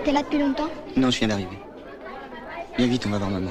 T'es là depuis longtemps? Non, je viens d'arriver. Viens vite, on va voir maman.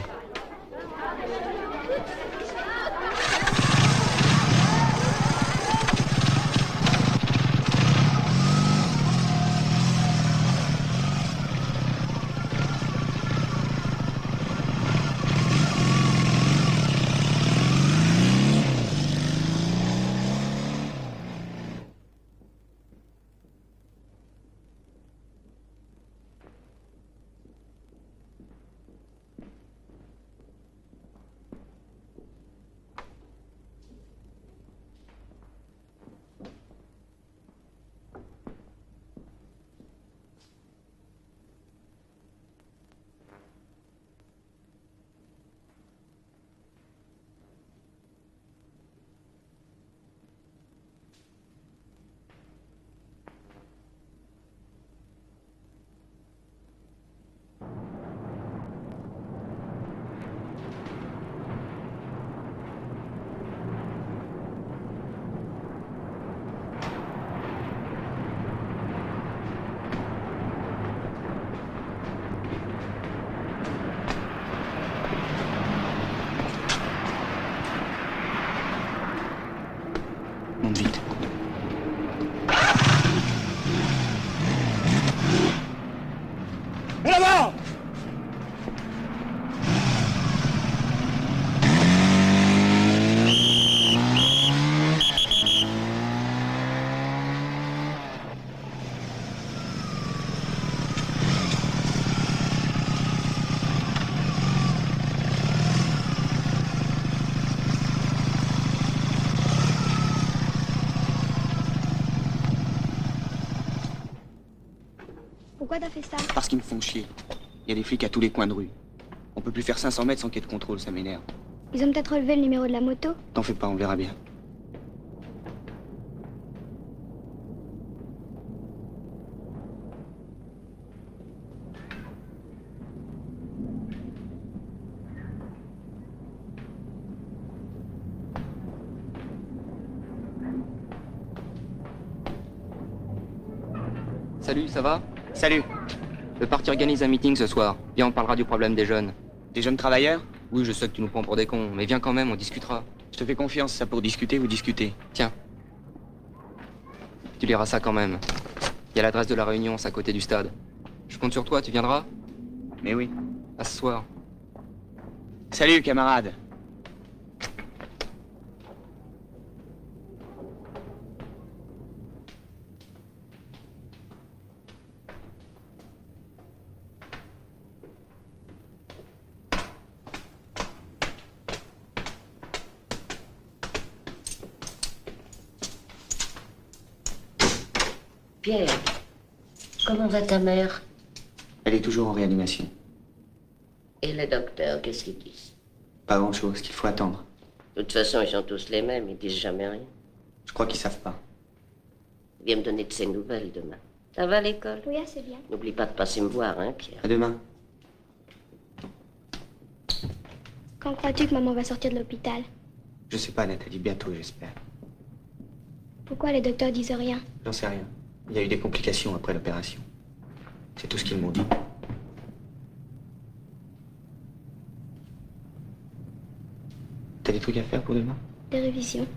Pourquoi t'as fait ça? Parce qu'ils me font chier. Il y a des flics à tous les coins de rue. On peut plus faire 500 mètres sans qu'il y ait de contrôle, ça m'énerve. Ils ont peut-être relevé le numéro de la moto. T'en fais pas, on verra bien. Salut, ça va? Salut. Le parti organise un meeting ce soir. Viens, on parlera du problème des jeunes. Des jeunes travailleurs? Oui, je sais que tu nous prends pour des cons, mais viens quand même, on discutera. Je te fais confiance, ça pour discuter, vous discutez. Tiens. Tu liras ça quand même. Il y a l'adresse de la réunion, c'est à côté du stade. Je compte sur toi, tu viendras? Mais oui. À ce soir. Salut, camarade. Pierre, comment va ta mère? Elle est toujours en réanimation. Et le docteur, qu'est-ce qu'ils disent? Pas grand-chose, qu'il faut attendre. De toute façon, ils sont tous les mêmes, ils disent jamais rien. Je crois qu'ils savent pas. Viens me donner de ces nouvelles demain. Ça va à l'école? Oui, c'est bien. N'oublie pas de passer me voir, hein, Pierre? À demain. Quand crois-tu que maman va sortir de l'hôpital? Je sais pas, Nathalie, bientôt, j'espère. Pourquoi les docteurs disent rien? J'en sais rien. Il y a eu des complications après l'opération. C'est tout ce qu'ils m'ont dit. T'as des trucs à faire pour demain? Des révisions.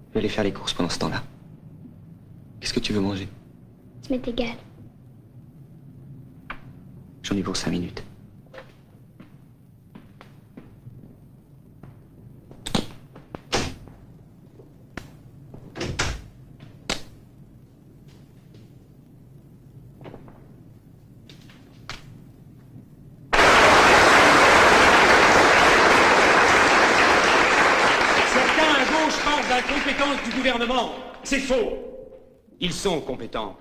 Je vais aller faire les courses pendant ce temps-là. Qu'est-ce que tu veux manger? Ça m'est égal. J'en ai pour 5 minutes. Incompétence du gouvernement, c'est faux. Ils sont compétents.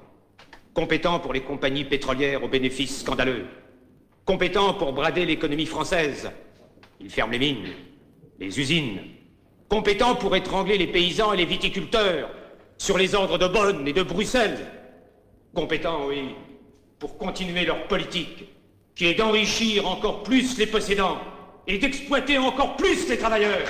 Compétents pour les compagnies pétrolières aux bénéfices scandaleux. Compétents pour brader l'économie française. Ils ferment les mines, les usines. Compétents pour étrangler les paysans et les viticulteurs sur les ordres de Bonn et de Bruxelles. Compétents, oui, pour continuer leur politique, qui est d'enrichir encore plus les possédants et d'exploiter encore plus les travailleurs.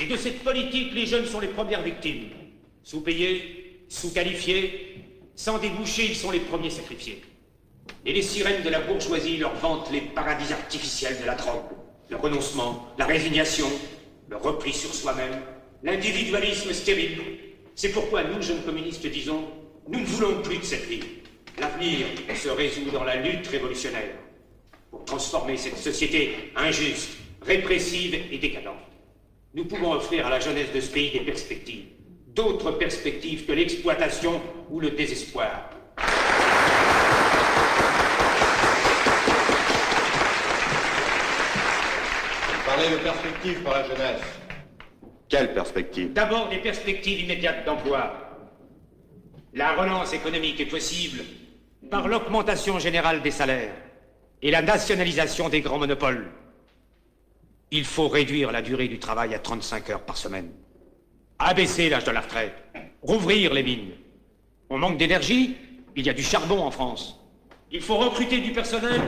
Et de cette politique, les jeunes sont les premières victimes. Sous-payés, sous-qualifiés, sans débouchés, ils sont les premiers sacrifiés. Et les sirènes de la bourgeoisie leur vantent les paradis artificiels de la drogue, le renoncement, la résignation, le repli sur soi-même, l'individualisme stérile. C'est pourquoi nous, jeunes communistes, disons, nous ne voulons plus de cette vie. L'avenir se résout dans la lutte révolutionnaire pour transformer cette société injuste, répressive et décadente. Nous pouvons offrir à la jeunesse de ce pays des perspectives. D'autres perspectives que l'exploitation ou le désespoir. Vous parlez de perspectives pour la jeunesse. Quelle perspective? D'abord, des perspectives immédiates d'emploi. La relance économique est possible par l'augmentation générale des salaires et la nationalisation des grands monopoles. Il faut réduire la durée du travail à 35 heures par semaine. Abaisser l'âge de la retraite. Rouvrir les mines. On manque d'énergie, il y a du charbon en France. Il faut recruter du personnel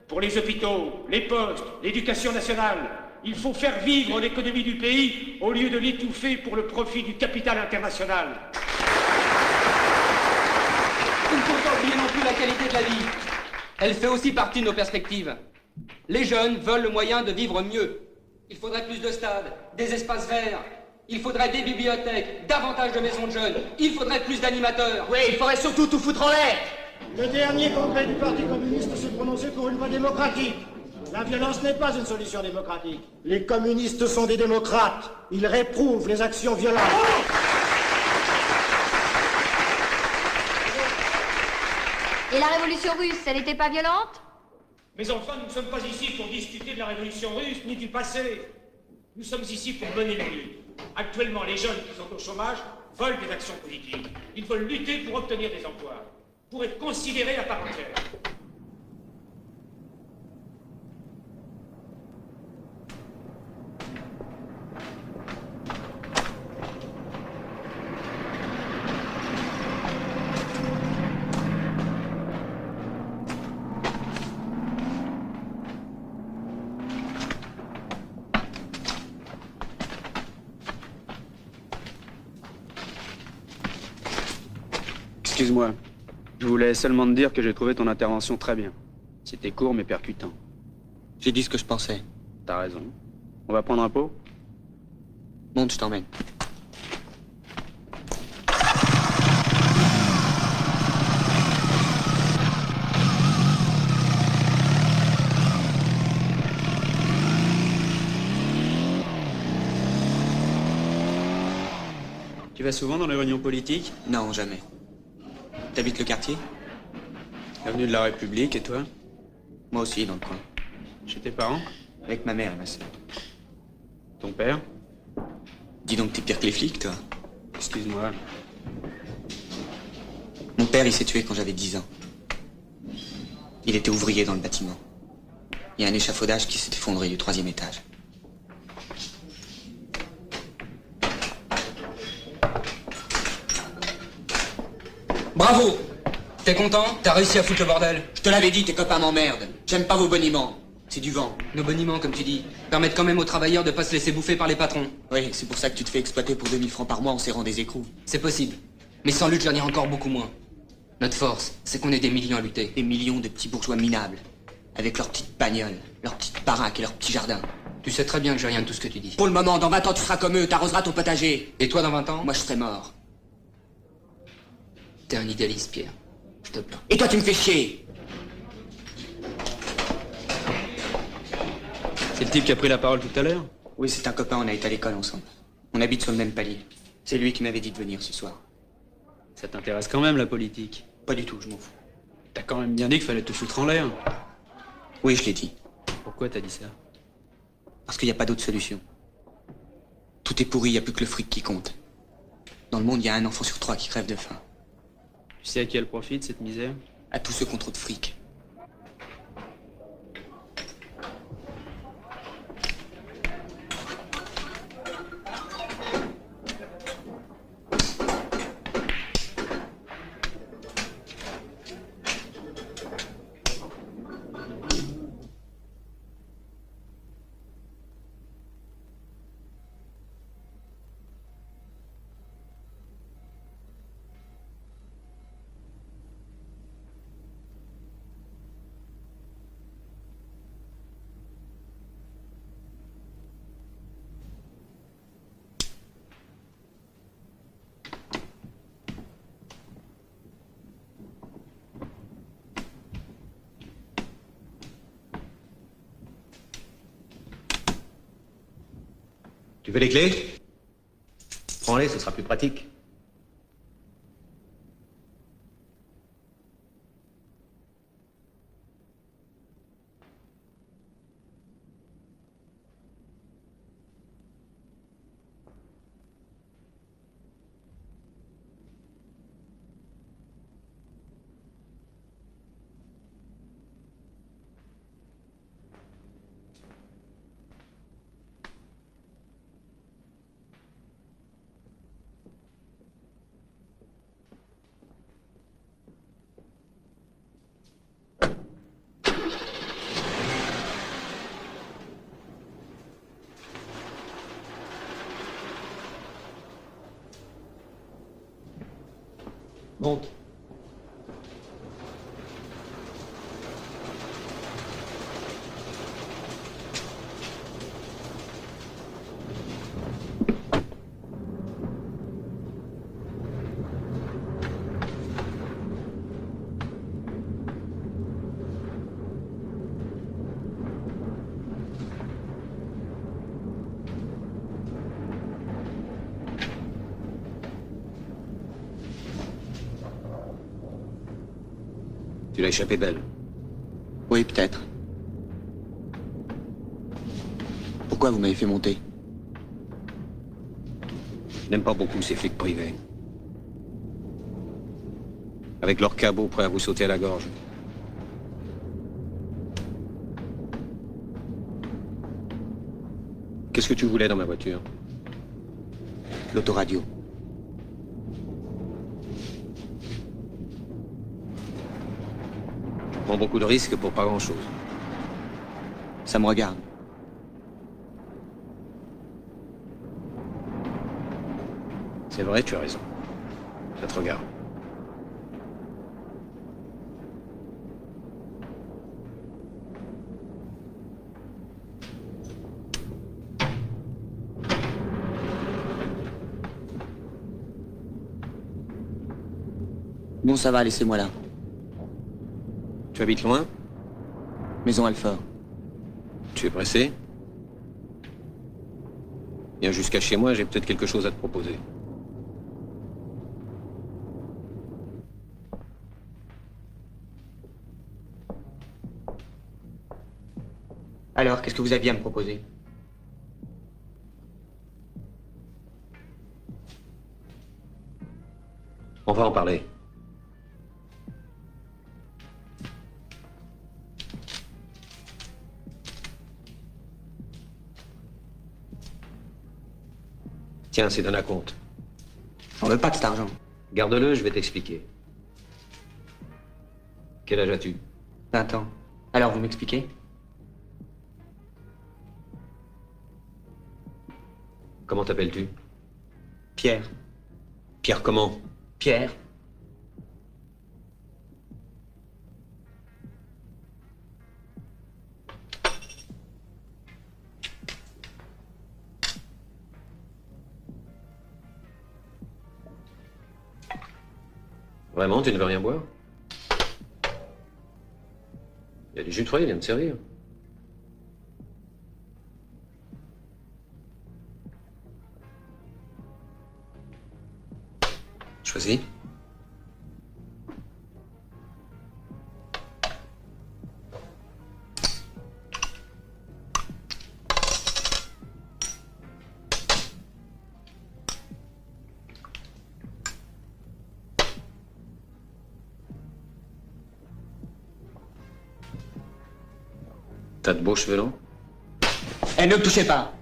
pour les hôpitaux, les postes, l'éducation nationale. Il faut faire vivre l'économie du pays au lieu de l'étouffer pour le profit du capital international. Il ne faut pas oublier non plus la qualité de la vie. Elle fait aussi partie de nos perspectives. Les jeunes veulent le moyen de vivre mieux. Il faudrait plus de stades, des espaces verts. Il faudrait des bibliothèques, davantage de maisons de jeunes. Il faudrait plus d'animateurs. Oui, il faudrait surtout tout foutre en l'air. Le dernier congrès du Parti communiste s'est prononcé pour une voie démocratique. La violence n'est pas une solution démocratique. Les communistes sont des démocrates. Ils réprouvent les actions violentes. Et la révolution russe, elle n'était pas violente? Mais enfin, nous ne sommes pas ici pour discuter de la révolution russe ni du passé. Nous sommes ici pour mener nos luttes. Actuellement, les jeunes qui sont au chômage veulent des actions politiques. Ils veulent lutter pour obtenir des emplois, pour être considérés à part entière. Excuse-moi. Je voulais seulement te dire que j'ai trouvé ton intervention très bien. C'était court mais percutant. J'ai dit ce que je pensais. T'as raison. On va prendre un pot? Monte, je t'emmène. Tu vas souvent dans les réunions politiques? Non, jamais. T'habites le quartier? Avenue de la République, et toi? Moi aussi, dans le coin. Chez tes parents? Avec ma mère et ma sœur. Ton père? Dis donc, t'es pire que les flics, toi. Excuse-moi. Mon père, il s'est tué quand j'avais 10 ans. Il était ouvrier dans le bâtiment. Il y a un échafaudage qui s'est effondré du 3e étage. Bravo! T'es content? T'as réussi à foutre le bordel? Je te l'avais dit, tes copains m'emmerdent. J'aime pas vos boniments. C'est du vent. Nos boniments, comme tu dis, permettent quand même aux travailleurs de pas se laisser bouffer par les patrons. Oui, c'est pour ça que tu te fais exploiter pour 2000 francs par mois en serrant des écrous. C'est possible. Mais sans lutte, j'en ai encore beaucoup moins. Notre force, c'est qu'on est des millions à lutter. Des millions de petits bourgeois minables. Avec leurs petites bagnoles, leurs petites baraques et leurs petits jardins. Tu sais très bien que j'ai rien de tout ce que tu dis. Pour le moment, dans 20 ans, tu seras comme eux, t'arroseras ton potager. Et toi, dans 20 ans? Moi, je serai mort. T'es un idéaliste, Pierre. Je te plains. Et toi, tu me fais chier. C'est le type qui a pris la parole tout à l'heure? Oui, c'est un copain, on a été à l'école ensemble. On habite sur le même palier. C'est lui qui m'avait dit de venir ce soir. Ça t'intéresse quand même, la politique? Pas du tout, je m'en fous. T'as quand même bien dit qu'il fallait te foutre en l'air. Oui, je l'ai dit. Pourquoi t'as dit ça? Parce qu'il n'y a pas d'autre solution. Tout est pourri, il n'y a plus que le fric qui compte. Dans le monde, il y a un enfant sur 3 qui crève de faim. Tu sais à qui elle profite, cette misère? À tous ceux qui ont trop de fric. Tu veux les clés? Prends-les, ce sera plus pratique. Monte. Tu l'as échappé belle. Oui, peut-être. Pourquoi vous m'avez fait monter? Je n'aime pas beaucoup ces flics privés. Avec leurs cabots prêts à vous sauter à la gorge. Qu'est-ce que tu voulais dans ma voiture? L'autoradio. Je prends beaucoup de risques pour pas grand-chose. Ça me regarde. C'est vrai, tu as raison. Ça te regarde. Bon, ça va, laissez-moi là. Tu habites loin? Maison Alfort. Tu es pressé? Viens jusqu'à chez moi, j'ai peut-être quelque chose à te proposer. Alors, qu'est-ce que vous aviez à me proposer? On va en parler. Tiens, c'est d'un acompte. J'en veux pas de cet argent. Garde-le, je vais t'expliquer. Quel âge as-tu? 20 ans. Alors, vous m'expliquez? Comment t'appelles-tu? Pierre. Pierre comment? Pierre. Vraiment, tu ne veux rien boire? Il y a du jus de fruits, viens de servir. Choisis. T'as de beaux cheveux longs? Eh, ne me touchez pas!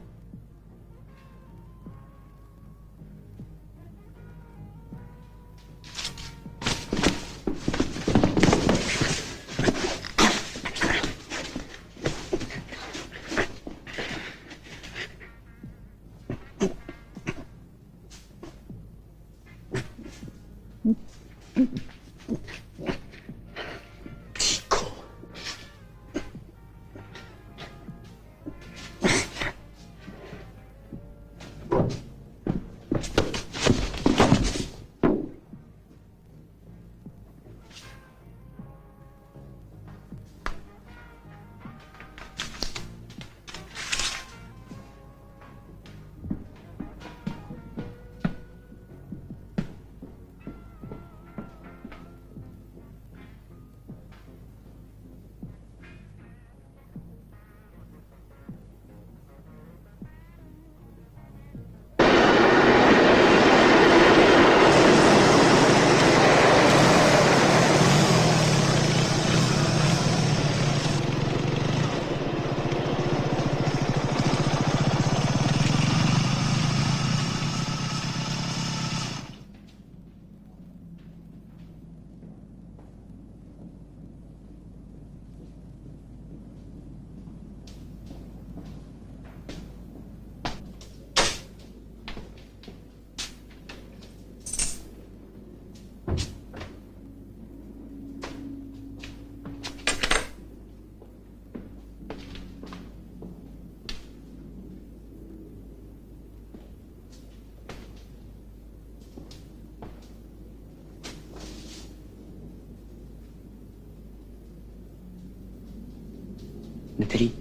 Nathalie.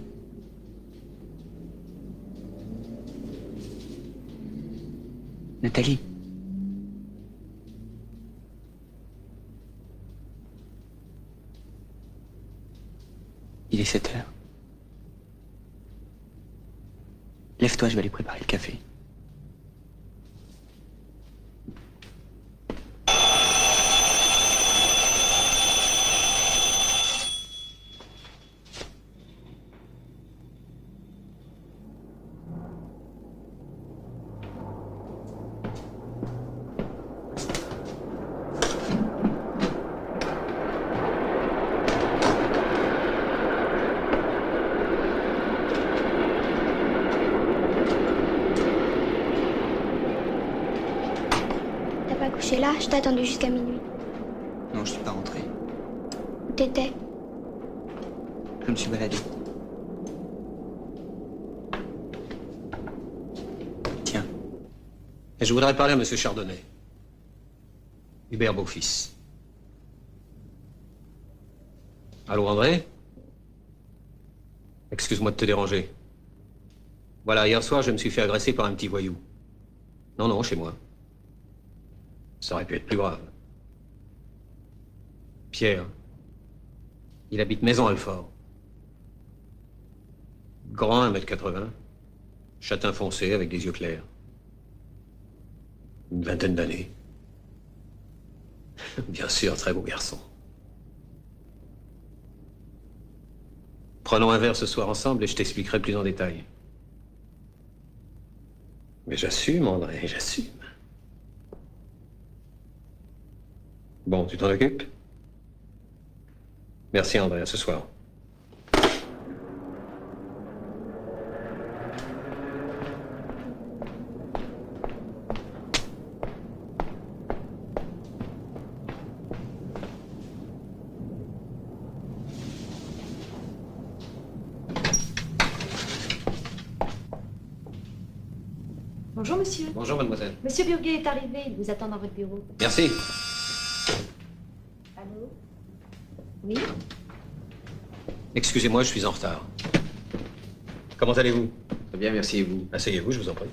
Nathalie. Il est 7 heures. Lève-toi, je vais aller préparer le café. couché là, je t'ai attendu jusqu'à minuit. Non, je suis pas rentré. Où t'étais? Je me suis baladé. Tiens. Et je voudrais parler à Monsieur Chardonnay. Hubert Beaufils. Allô, André? Excuse-moi de te déranger. Voilà, hier soir, je me suis fait agresser par un petit voyou. Non, non, chez moi. Ça aurait pu être plus grave. Pierre. Il habite Maison-Alfort. Grand, 1m80. Châtain foncé avec des yeux clairs. Une vingtaine d'années. Bien sûr, très beau garçon. Prenons un verre ce soir ensemble et je t'expliquerai plus en détail. Mais j'assume, André, j'assume. Bon, tu t'en occupes? Merci, André, à ce soir. Bonjour, monsieur. Bonjour, mademoiselle. Monsieur Burguet est arrivé, il vous attend dans votre bureau. Merci. Allô? Oui? Excusez-moi, je suis en retard. Comment allez-vous? Très bien, merci, et vous? Asseyez-vous, je vous en prie.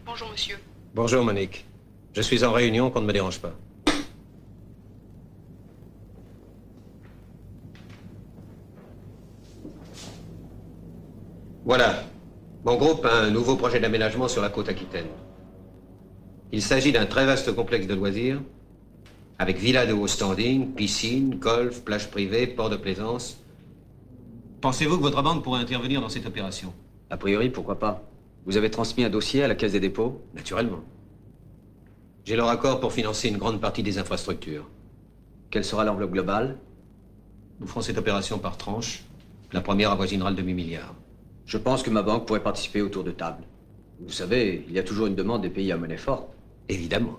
Bonjour, monsieur. Bonjour, Monique. Je suis en réunion, qu'on ne me dérange pas. Voilà. Mon groupe a un nouveau projet d'aménagement sur la côte aquitaine. Il s'agit d'un très vaste complexe de loisirs, avec villas de haut standing, piscine, golf, plage privée, port de plaisance. Pensez-vous que votre banque pourrait intervenir dans cette opération? A priori, pourquoi pas? Vous avez transmis un dossier à la Caisse des dépôts? Naturellement. J'ai leur accord pour financer une grande partie des infrastructures. Quelle sera l'enveloppe globale? Nous ferons cette opération par tranche. La première avoisinera le demi-milliard. Je pense que ma banque pourrait participer au tour de table. Vous savez, il y a toujours une demande des pays à monnaie forte. Évidemment.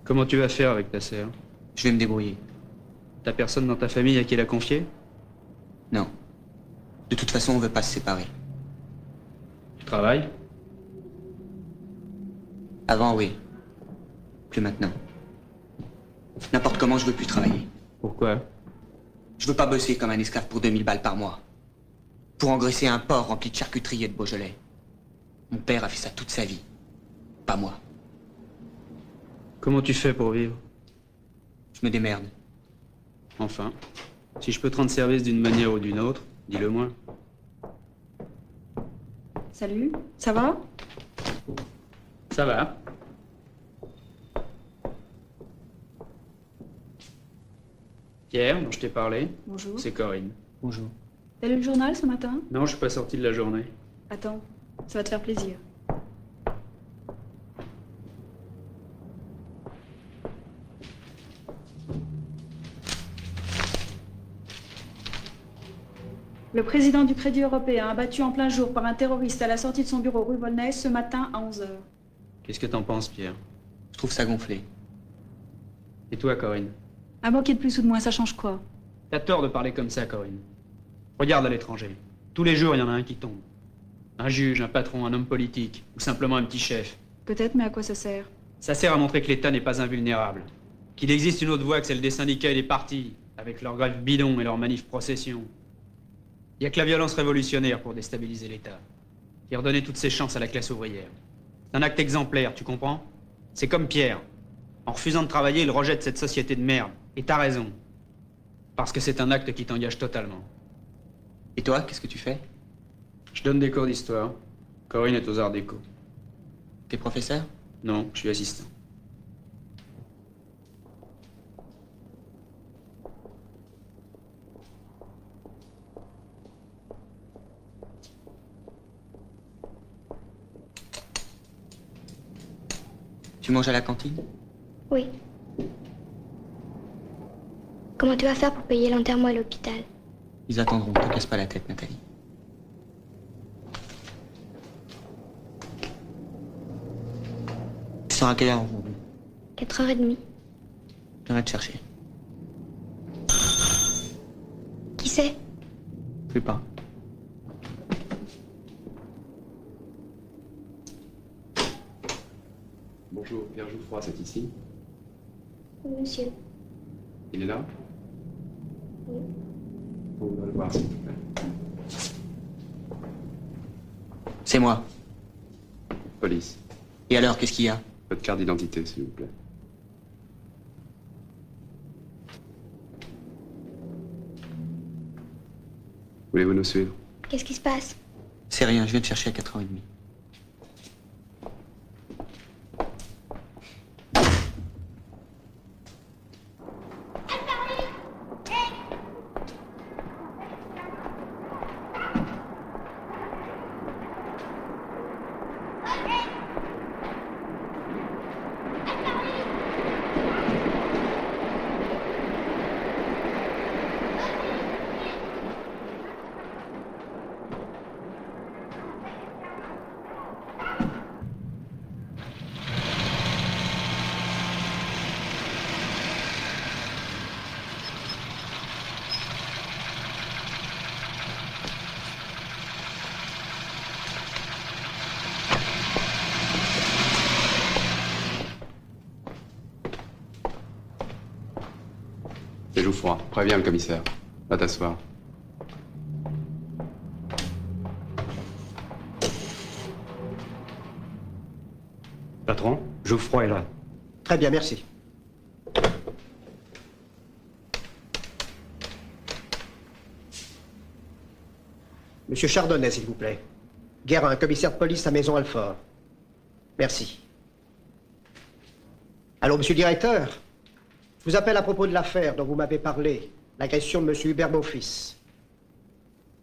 Comment tu vas faire avec ta sœur? Je vais me débrouiller. T'as personne dans ta famille à qui la confier? Non. De toute façon, on veut pas se séparer. Tu travailles? Avant, oui. Plus maintenant. N'importe comment, je veux plus travailler. Pourquoi? Je veux pas bosser comme un esclave pour 2000 balles par mois. Pour engraisser un porc rempli de charcuterie et de Beaujolais. Mon père a fait ça toute sa vie. Pas moi. Comment tu fais pour vivre? Je me démerde. Enfin, si je peux te rendre service d'une manière ou d'une autre, dis-le moi. Salut, ça va? Ça va. Pierre, dont je t'ai parlé, Bonjour. c'est Corinne. Bonjour. T'as lu le journal ce matin? Non, je suis pas sorti de la journée. Attends, ça va te faire plaisir. Le président du Crédit Européen, abattu en plein jour par un terroriste à la sortie de son bureau rue Volnay ce matin à 11h. Qu'est-ce que t'en penses, Pierre? Je trouve ça gonflé. Et toi, Corinne? Un mot qui est de plus ou de moins, ça change quoi? T'as tort de parler comme ça, Corinne. Regarde à l'étranger. Tous les jours, il y en a un qui tombe. Un juge, un patron, un homme politique, ou simplement un petit chef. Peut-être, mais à quoi ça sert? Ça sert à montrer que l'État n'est pas invulnérable. Qu'il existe une autre voie que celle des syndicats et des partis, avec leurs grèves bidons et leurs manifs processions. Il n'y a que la violence révolutionnaire pour déstabiliser l'État. Et redonner toutes ses chances à la classe ouvrière. C'est un acte exemplaire, tu comprends? C'est comme Pierre. En refusant de travailler, il rejette cette société de merde. Et t'as raison. Parce que c'est un acte qui t'engage totalement. Et toi, qu'est-ce que tu fais? Je donne des cours d'histoire. Corinne est aux arts déco. T'es professeur? Non, je suis assistant. Tu manges à la cantine? Oui. Comment tu vas faire pour payer l'enterrement à l'hôpital? Ils attendront, te casse pas la tête, Nathalie. Tu sors à quelle heure aujourd'hui? 4h30. Je viendrai te chercher. Qui c'est? Plus pas. Bonjour, Pierre Jouffroy, c'est ici? Oui, monsieur. Il est là? Oui. On va le voir, s'il vous plaît. C'est moi. Police. Et alors, qu'est-ce qu'il y a? Votre carte d'identité, s'il vous plaît. Voulez-vous nous suivre? Qu'est-ce qui se passe? C'est rien, je viens te chercher à 4h30. C'est Jouffroy. Préviens le commissaire. Va t'asseoir. Patron, Jouffroy est là. Très bien, merci. Monsieur Chardonnay, s'il vous plaît. Guérin, commissaire de police à Maison-Alfort. Merci. Allô, monsieur le directeur? Je vous appelle à propos de l'affaire dont vous m'avez parlé, l'agression de monsieur Hubert Beaufils.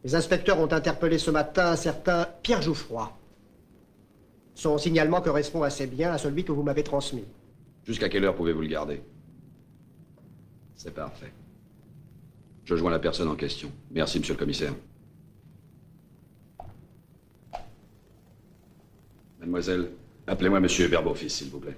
Les inspecteurs ont interpellé ce matin un certain Pierre Jouffroy. Son signalement correspond assez bien à celui que vous m'avez transmis. Jusqu'à quelle heure pouvez-vous le garder? C'est parfait. Je joins la personne en question. Merci, monsieur le commissaire. Mademoiselle, appelez-moi monsieur Hubert Beaufils, s'il vous plaît.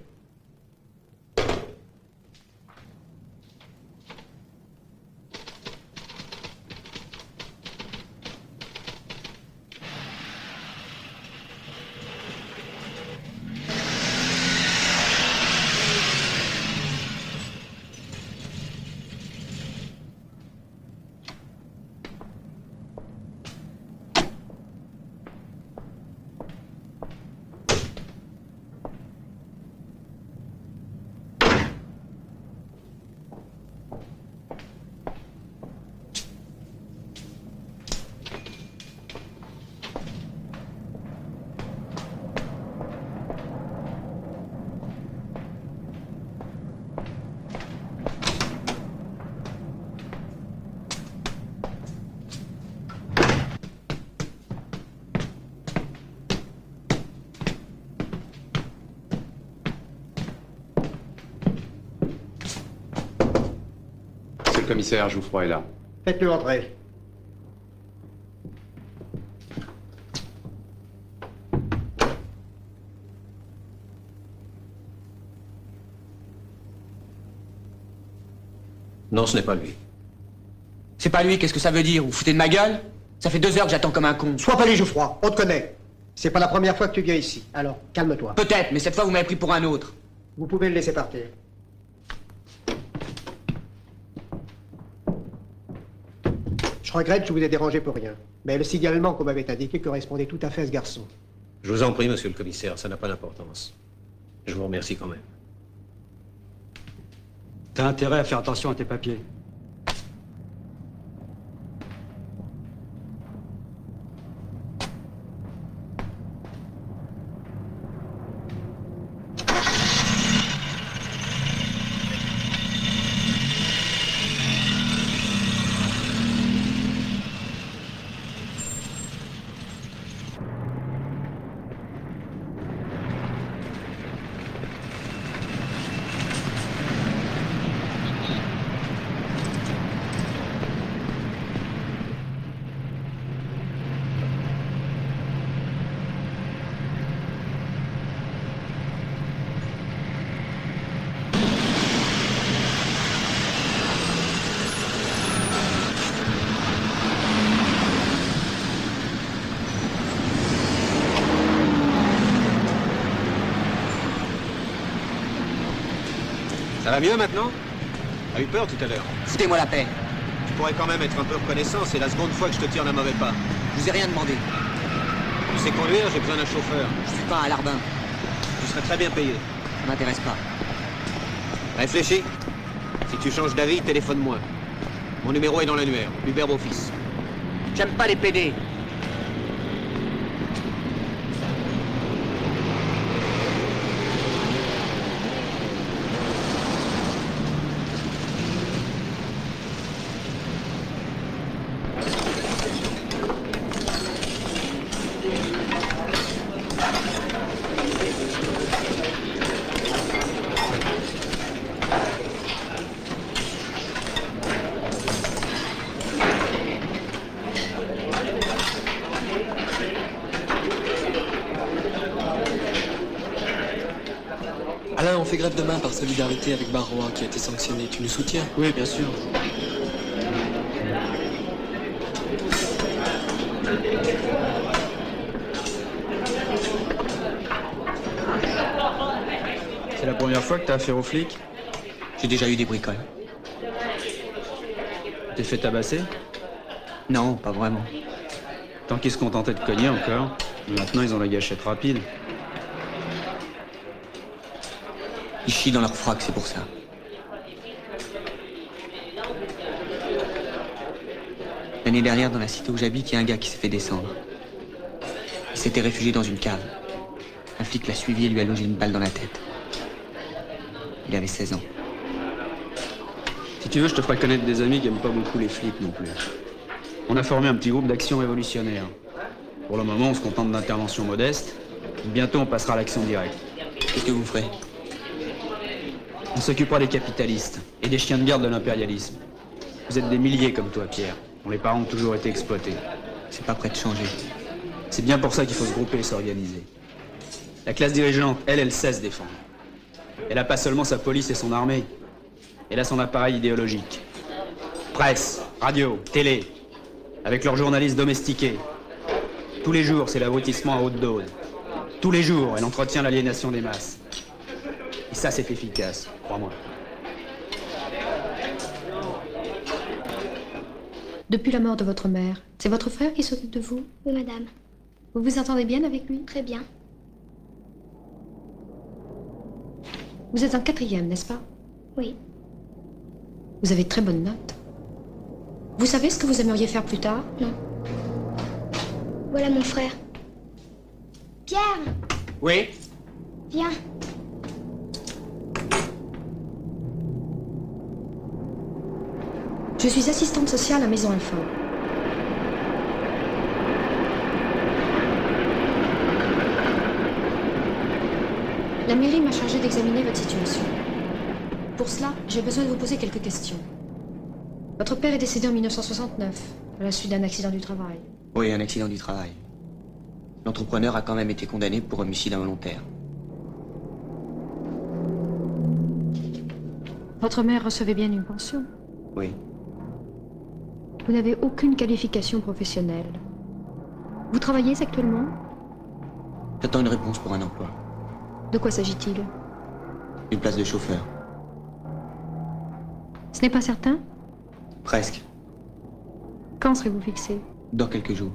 le commissaire, Jouffroy est là. Faites-le entrer. Non, ce n'est pas lui. C'est pas lui, qu'est-ce que ça veut dire? Vous foutez de ma gueule? Ça fait 2 heures que j'attends comme un con. Sois pas les Geoffroy, on te connaît. C'est pas la première fois que tu viens ici. Alors, calme-toi. Peut-être, mais cette fois vous m'avez pris pour un autre. Vous pouvez le laisser partir. Je regrette que je vous ai dérangé pour rien. Mais le signalement qu'on m'avait indiqué correspondait tout à fait à ce garçon. Je vous en prie, monsieur le commissaire, ça n'a pas d'importance. Je vous remercie quand même. T'as intérêt à faire attention à tes papiers. Ça va mieux maintenant? T'as eu peur tout à l'heure? Foutez-moi la paix. Tu pourrais quand même être un peu reconnaissant, c'est la seconde fois que je te tire d'un mauvais pas. Je vous ai rien demandé. Tu sais conduire, j'ai besoin d'un chauffeur. Je suis pas un larbin. Tu serais très bien payé. Ça m'intéresse pas. Réfléchis. Si tu changes d'avis, téléphone-moi. Mon numéro est dans l'annuaire. Hubert Beaufils. J'aime pas les PD. Alain, on fait grève demain par solidarité avec Barrois qui a été sanctionné. Tu nous soutiens? Oui, bien sûr. C'est la première fois que t'as affaire aux flics? J'ai déjà eu des bricoles. T'es fait tabasser? Non, pas vraiment. Tant qu'ils se contentaient de cogner encore. Maintenant, ils ont la gâchette rapide. Ils chient dans leur frac, c'est pour ça. L'année dernière, dans la cité où j'habite, il y a un gars qui s'est fait descendre. Il s'était réfugié dans une cave. Un flic l'a suivi et lui a logé une balle dans la tête. Il avait 16 ans. Si tu veux, je te ferai connaître des amis qui aiment pas beaucoup les flics non plus. On a formé un petit groupe d'action révolutionnaire. Pour le moment, on se contente d'interventions modestes. Bientôt, on passera à l'action directe. Qu'est-ce que vous ferez? On s'occupera des capitalistes et des chiens de garde de l'impérialisme. Vous êtes des milliers comme toi, Pierre, dont les parents ont toujours été exploités. C'est pas prêt de changer. C'est bien pour ça qu'il faut se grouper et s'organiser. La classe dirigeante, elle sait se défendre. Elle n'a pas seulement sa police et son armée. Elle a son appareil idéologique. Presse, radio, télé, avec leurs journalistes domestiqués. Tous les jours, c'est l'abrutissement à haute dose. Tous les jours, elle entretient l'aliénation des masses. Et ça, c'est efficace, crois-moi. Depuis la mort de votre mère, c'est votre frère qui s'occupe de vous? Oui, madame. Vous vous entendez bien avec lui? Très bien. Vous êtes en 4e, n'est-ce pas? Oui. Vous avez de très bonnes notes. Vous savez ce que vous aimeriez faire plus tard? Non. Voilà mon frère. Pierre! Oui? Viens. Je suis assistante sociale à Maison Alfort. La mairie m'a chargée d'examiner votre situation. Pour cela, j'ai besoin de vous poser quelques questions. Votre père est décédé en 1969, à la suite d'un accident du travail. Oui, un accident du travail. L'entrepreneur a quand même été condamné pour homicide involontaire. Votre mère recevait bien une pension. Oui. Vous n'avez aucune qualification professionnelle. Vous travaillez actuellement? J'attends une réponse pour un emploi. De quoi s'agit-il? Une place de chauffeur. Ce n'est pas certain? Presque. Quand serez-vous fixé? Dans quelques jours.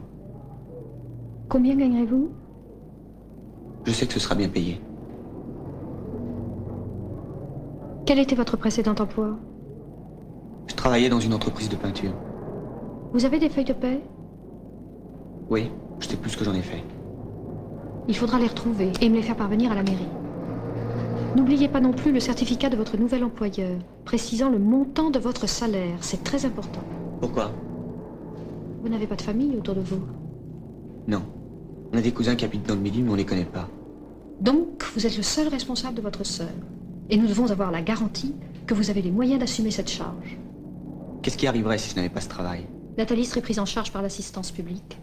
Combien gagnerez-vous? Je sais que ce sera bien payé. Quel était votre précédent emploi? Je travaillais dans une entreprise de peinture. Vous avez des feuilles de paie? Oui, je sais plus ce que j'en ai fait. Il faudra les retrouver et me les faire parvenir à la mairie. N'oubliez pas non plus le certificat de votre nouvel employeur, précisant le montant de votre salaire. C'est très important. Pourquoi? Vous n'avez pas de famille autour de vous? Non. On a des cousins qui habitent dans le Midi, mais on les connaît pas. Donc, vous êtes le seul responsable de votre sœur. Et nous devons avoir la garantie que vous avez les moyens d'assumer cette charge. Qu'est-ce qui arriverait si je n'avais pas ce travail? Nathalie serait prise en charge par l'assistance publique.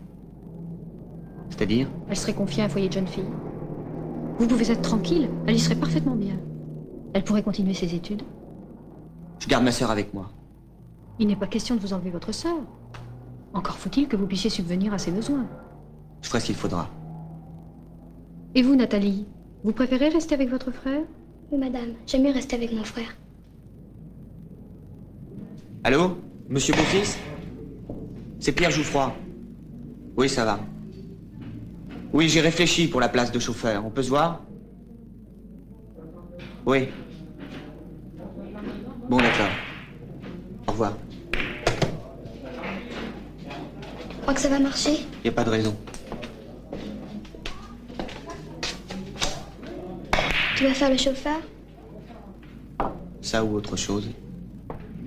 C'est-à-dire? Elle serait confiée à un foyer de jeune fille. Vous pouvez être tranquille, elle y serait parfaitement bien. Elle pourrait continuer ses études. Je garde ma sœur avec moi. Il n'est pas question de vous enlever votre sœur. Encore faut-il que vous puissiez subvenir à ses besoins. Je ferai ce qu'il faudra. Et vous, Nathalie, vous préférez rester avec votre frère? Oui, madame, j'aime mieux rester avec mon frère. Allô? Monsieur Beaufils? C'est Pierre Jouffroy. Oui, ça va. Oui, j'ai réfléchi pour la place de chauffeur. On peut se voir? Oui. Bon, d'accord. Au revoir. Tu crois que ça va marcher? Y a pas de raison. Tu vas faire le chauffeur? Ça ou autre chose.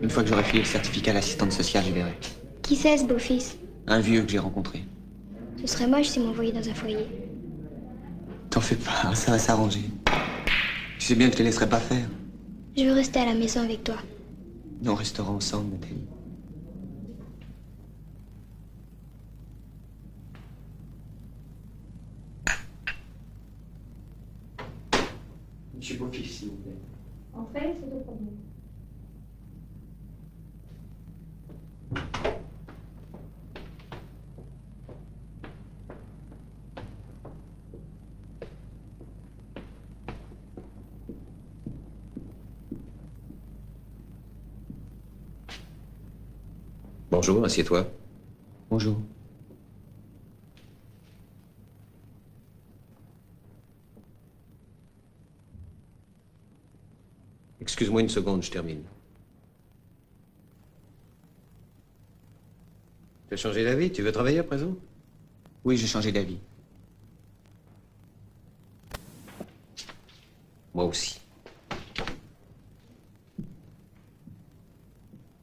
Une fois que j'aurai filé le certificat à l'assistante sociale, je verrai. Qui c'est ce beau-fils? Un vieux que j'ai rencontré. Ce serait moche s'il m'envoyait dans un foyer. T'en fais pas, ça va s'arranger. Tu sais bien que je te laisserai pas faire. Je veux rester à la maison avec toi. Nous resterons ensemble, Nathalie. Monsieur Beaufils, s'il vous plaît. Entrez, c'est le premier. Bonjour, assieds-toi. Bonjour. Excuse-moi une seconde, je termine. Tu as changé d'avis? Tu veux travailler à présent? Oui, j'ai changé d'avis. Moi aussi.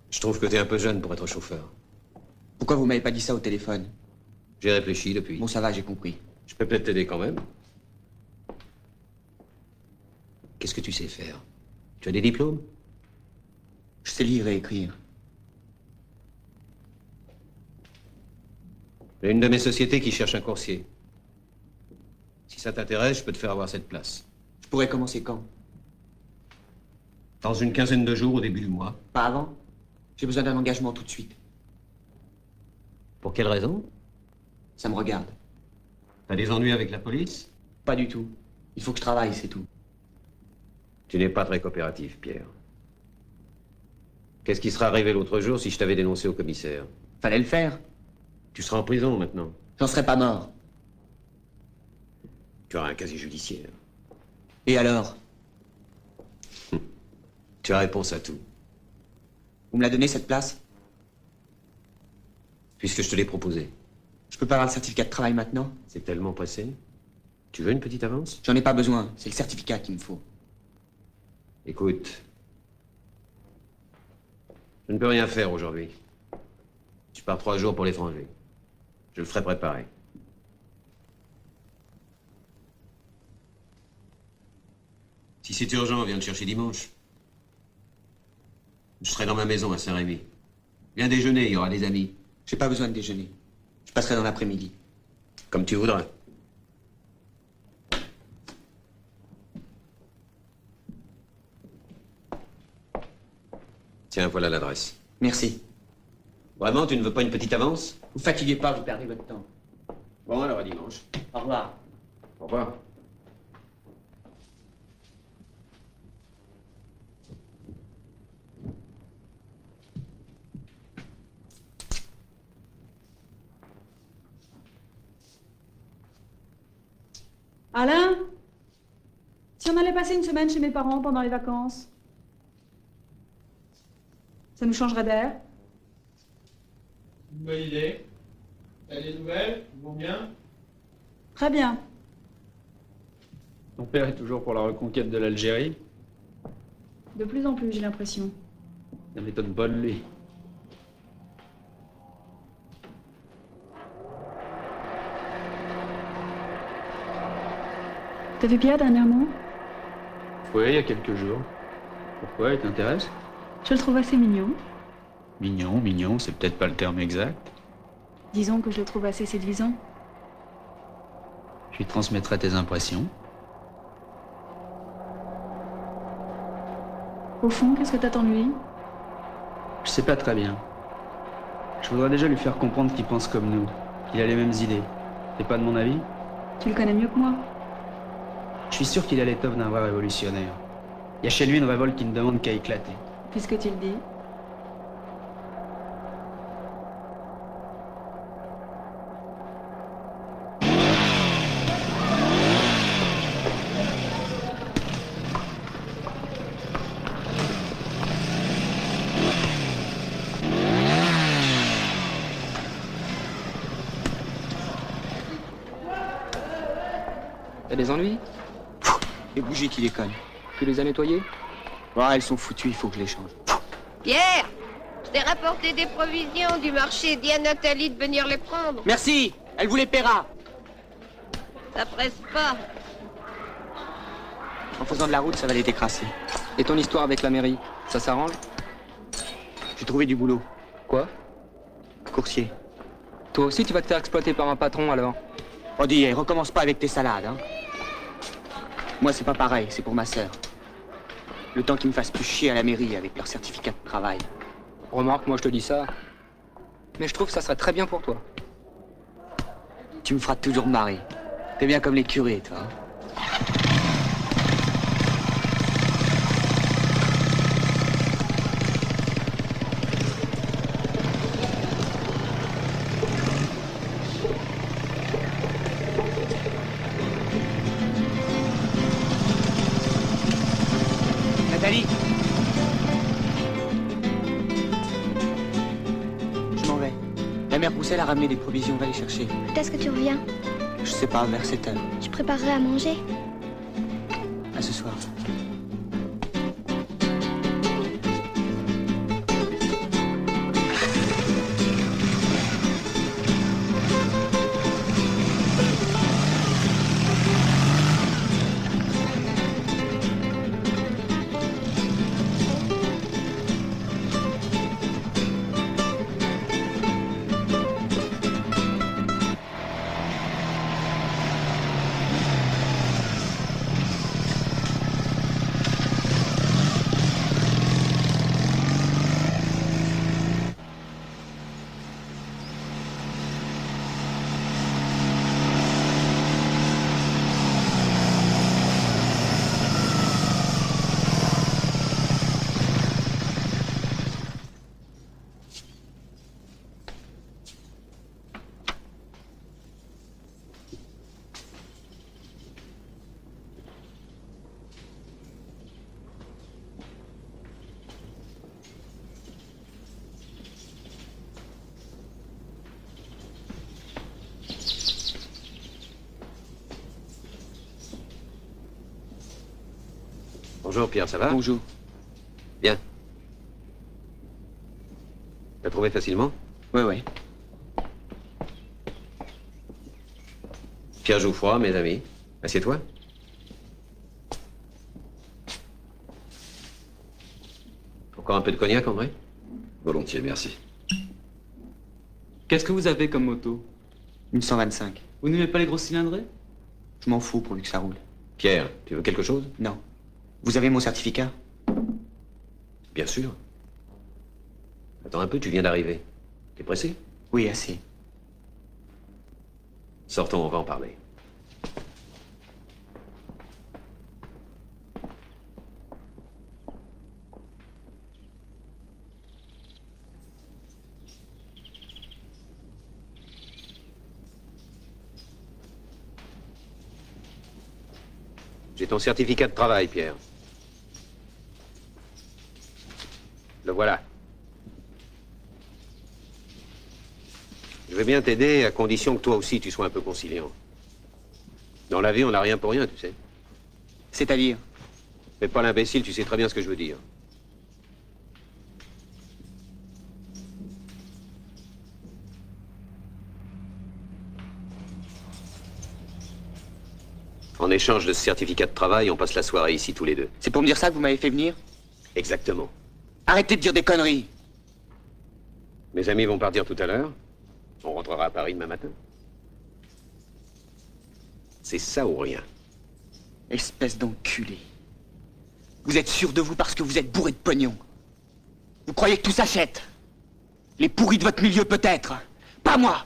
Je trouve que t'es un peu jeune pour être chauffeur. Pourquoi vous m'avez pas dit ça au téléphone? J'ai réfléchi depuis. Bon, ça va, j'ai compris. Je peux peut-être t'aider quand même. Qu'est-ce que tu sais faire? Tu as des diplômes? Je sais lire et écrire. J'ai une de mes sociétés qui cherche un coursier. Si ça t'intéresse, je peux te faire avoir cette place. Je pourrais commencer quand? Dans une quinzaine de jours au début du mois. Pas avant? J'ai besoin d'un engagement tout de suite. Pour quelle raison? Ça me regarde. T'as des ennuis avec la police? Pas du tout. Il faut que je travaille, c'est tout. Tu n'es pas très coopératif, Pierre. Qu'est-ce qui serait arrivé l'autre jour si je t'avais dénoncé au commissaire? Fallait le faire. Tu seras en prison maintenant. J'en serais pas mort. Tu auras un casier judiciaire. Et alors? Tu as réponse à tout. Vous me la donnez, cette place? Puisque je te l'ai proposé. Je peux pas avoir le certificat de travail maintenant? C'est tellement pressé. Tu veux une petite avance? J'en ai pas besoin. C'est le certificat qu'il me faut. Écoute. Je ne peux rien faire aujourd'hui. Tu pars 3 jours pour l'étranger. Je le ferai préparer. Si c'est urgent, viens te chercher dimanche. Je serai dans ma maison à Saint-Rémy. Viens déjeuner, il y aura des amis. J'ai pas besoin de déjeuner. Je passerai dans l'après-midi. Comme tu voudras. Tiens, voilà l'adresse. Merci. Vraiment, tu ne veux pas une petite avance? Vous fatiguez pas, vous perdez votre temps. Bon, alors à dimanche. Au revoir. Au revoir. Alain, si on allait passer une semaine chez mes parents pendant les vacances, ça nous changerait d'air. Une bonne idée. T'as des nouvelles? Ils vont bien? Très bien. Ton père est toujours pour la reconquête de l'Algérie? De plus en plus, j'ai l'impression. Ça m'étonne pas de lui. T'as vu Pierre dernièrement? Oui, il y a quelques jours. Pourquoi? Il t'intéresse? Je le trouve assez mignon. Mignon, mignon, c'est peut-être pas le terme exact. Disons que je le trouve assez séduisant. Je lui transmettrai tes impressions. Au fond, qu'est-ce que t'attends de lui? Je sais pas très bien. Je voudrais déjà lui faire comprendre qu'il pense comme nous, qu'il a les mêmes idées. T'es pas de mon avis? Tu le connais mieux que moi. Je suis sûr qu'il a l'étoffe d'un vrai révolutionnaire. Il y a chez lui une révolte qui ne demande qu'à éclater. Puisque tu le dis. T'as des ennuis? Les bougies qui déconnent. Tu les as nettoyées? Ouais, elles sont foutues, il faut que je les change. Pierre, je t'ai rapporté des provisions du marché. Dis à Nathalie de venir les prendre. Merci. Elle vous les paiera. Ça presse pas. En faisant de la route, ça va les décrasser. Et ton histoire avec la mairie, ça s'arrange? J'ai trouvé du boulot. Quoi? Coursier. Toi aussi, tu vas te faire exploiter par un patron, alors? Oh, dis, recommence pas avec tes salades, hein. Moi, c'est pas pareil, c'est pour ma sœur. Le temps qu'ils me fassent plus chier à la mairie avec leur certificat de travail. Remarque, moi je te dis ça. Mais je trouve que ça serait très bien pour toi. Tu me feras toujours marrer. T'es bien comme les curés, toi. Hein. Nathalie! Je m'en vais. La mère Roussel a ramené des provisions, va les chercher. Quand est-ce que tu reviens? Je sais pas, vers 7 heures. Tu préparerais à manger? À ce soir. Bonjour Pierre, ça va? Bonjour. Bien. T'as trouvé facilement? Ouais. Pierre Jouffroy, mes amis. Assieds-toi. Encore un peu de cognac, André? Volontiers, merci. Qu'est-ce que vous avez comme moto? Une 125. Vous n'aimez pas les grosses cylindrées? Je m'en fous pourvu que ça roule. Pierre, tu veux quelque chose? Non. Vous avez mon certificat? Bien sûr. Attends un peu, tu viens d'arriver. T'es pressé? Oui, assez. Sortons, on va en parler. J'ai ton certificat de travail, Pierre. Le voilà. Je vais bien t'aider à condition que toi aussi tu sois un peu conciliant. Dans la vie, on n'a rien pour rien, tu sais. C'est-à-dire? Fais pas l'imbécile, tu sais très bien ce que je veux dire. En échange de ce certificat de travail, on passe la soirée ici tous les deux. C'est pour me dire ça que vous m'avez fait venir? Exactement. Arrêtez de dire des conneries! Mes amis vont partir tout à l'heure. On rentrera à Paris demain matin. C'est ça ou rien. Espèce d'enculé. Vous êtes sûr de vous parce que vous êtes bourré de pognon. Vous croyez que tout s'achète? Les pourris de votre milieu peut-être. Pas moi!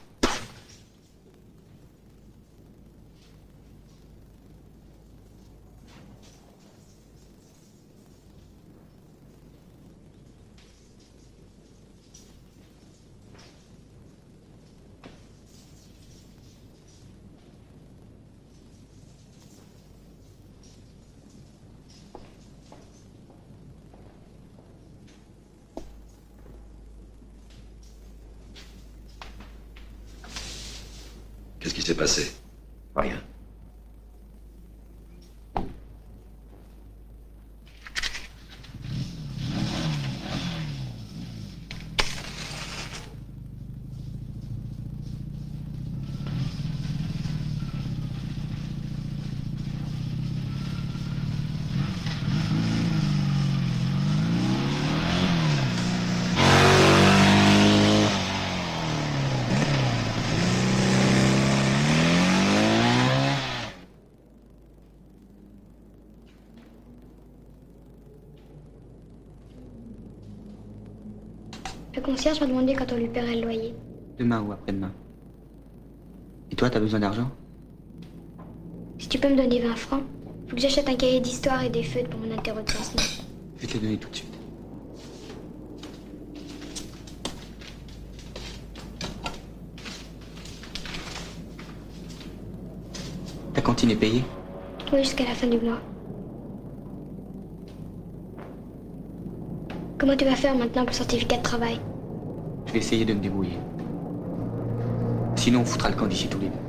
Qu'est-ce qui s'est passé? Rien. Le concierge m'a demandé quand on lui paierait le loyer. Demain ou après-demain. Et toi, t'as besoin d'argent? Si tu peux me donner 20 francs, faut que j'achète un cahier d'histoire et des feutres pour mon interro de transmission. Je vais te les donner tout de suite. Ta cantine est payée? Oui, jusqu'à la fin du mois. Comment tu vas faire maintenant pour le certificat de travail? Je vais essayer de me débrouiller. Sinon, on foutra le camp d'ici tous les deux.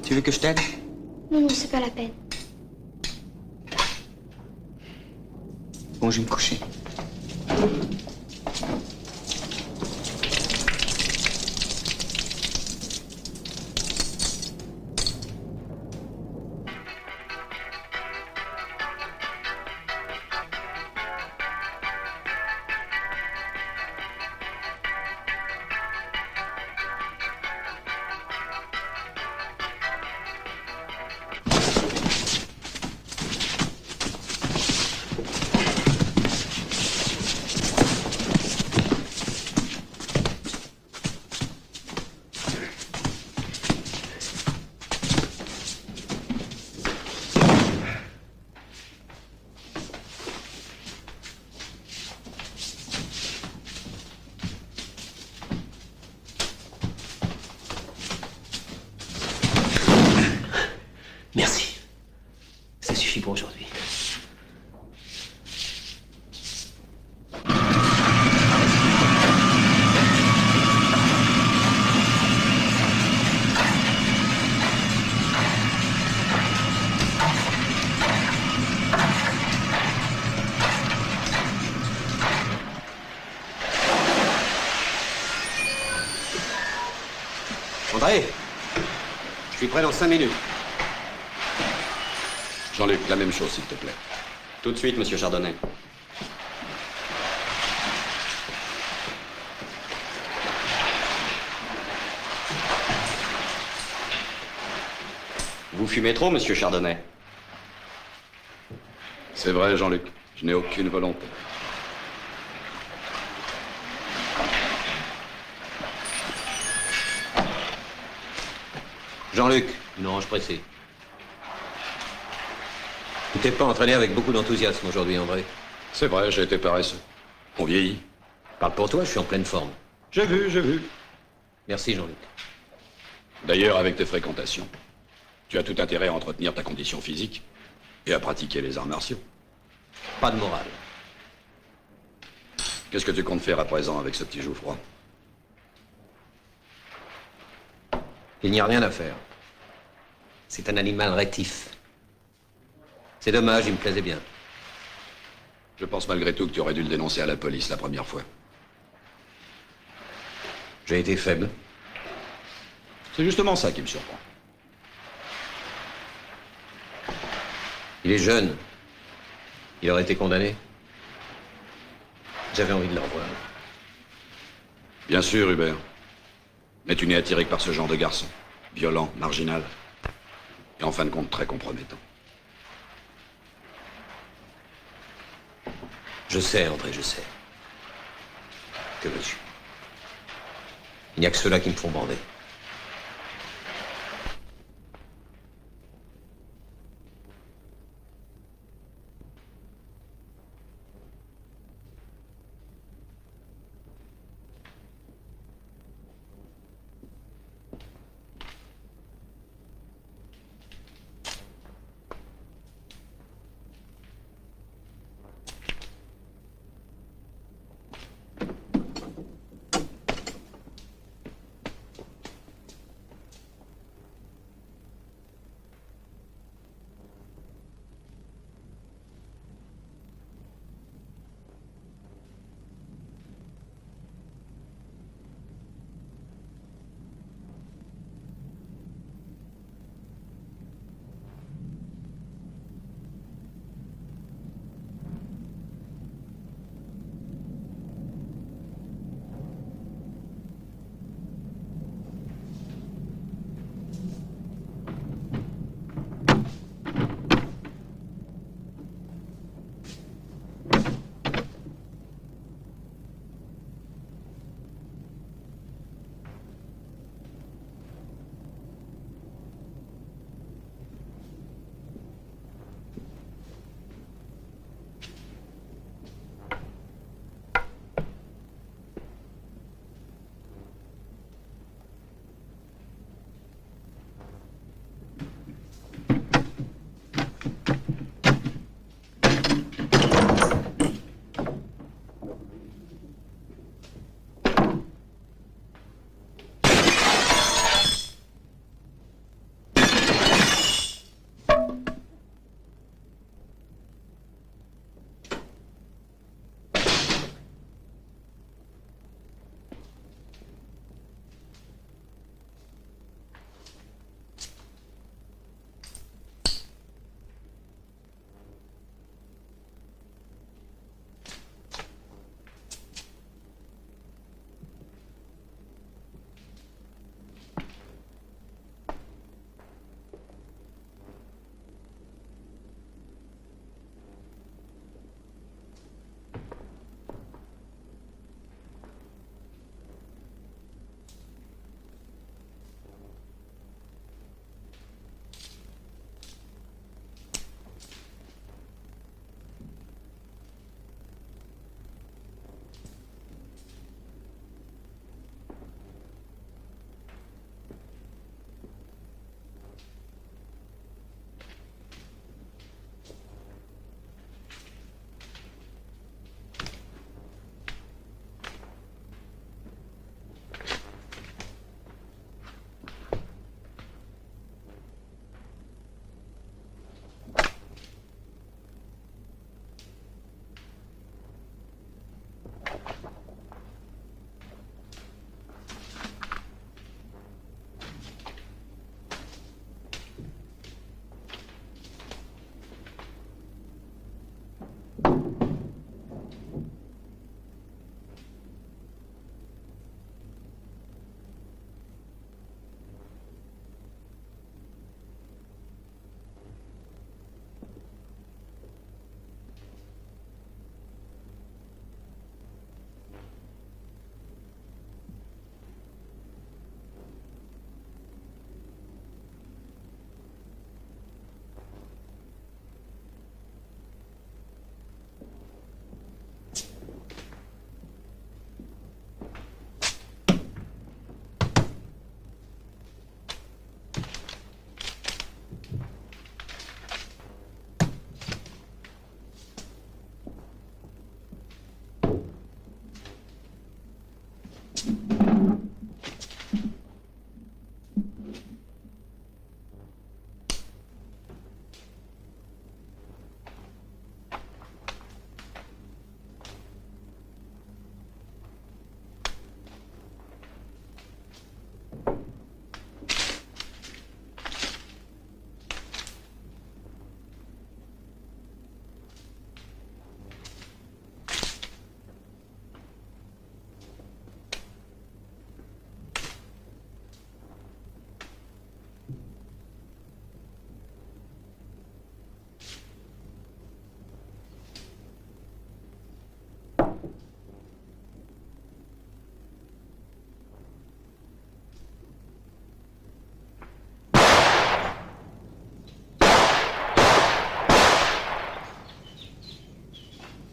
Tu veux que je t'aide? Non, non, c'est pas la peine. Bon, je vais me coucher. Merci. Ça suffit pour aujourd'hui. André, je suis prêt dans 5 minutes. Jean-Luc, la même chose, s'il te plaît. Tout de suite, monsieur Chardonnay. Vous fumez trop, monsieur Chardonnay. C'est vrai, Jean-Luc. Je n'ai aucune volonté. Jean-Luc, une orange pressée. Tu t'es pas entraîné avec beaucoup d'enthousiasme aujourd'hui, André. C'est vrai, j'ai été paresseux. On vieillit. Parle pour toi, je suis en pleine forme. J'ai vu, j'ai vu. Merci, Jean-Luc. D'ailleurs, avec tes fréquentations, tu as tout intérêt à entretenir ta condition physique et à pratiquer les arts martiaux. Pas de morale. Qu'est-ce que tu comptes faire à présent avec ce petit Jouffroy? Il n'y a rien à faire. C'est un animal rétif. C'est dommage, il me plaisait bien. Je pense malgré tout que tu aurais dû le dénoncer à la police la première fois. J'ai été faible. C'est justement ça qui me surprend. Il est jeune. Il aurait été condamné. J'avais envie de le revoir. Bien sûr, Hubert. Mais tu n'es attiré que par ce genre de garçon. Violent, marginal. Et en fin de compte, très compromettant. Je sais, André, je sais. Que veux-tu? Il n'y a que ceux-là qui me font bander.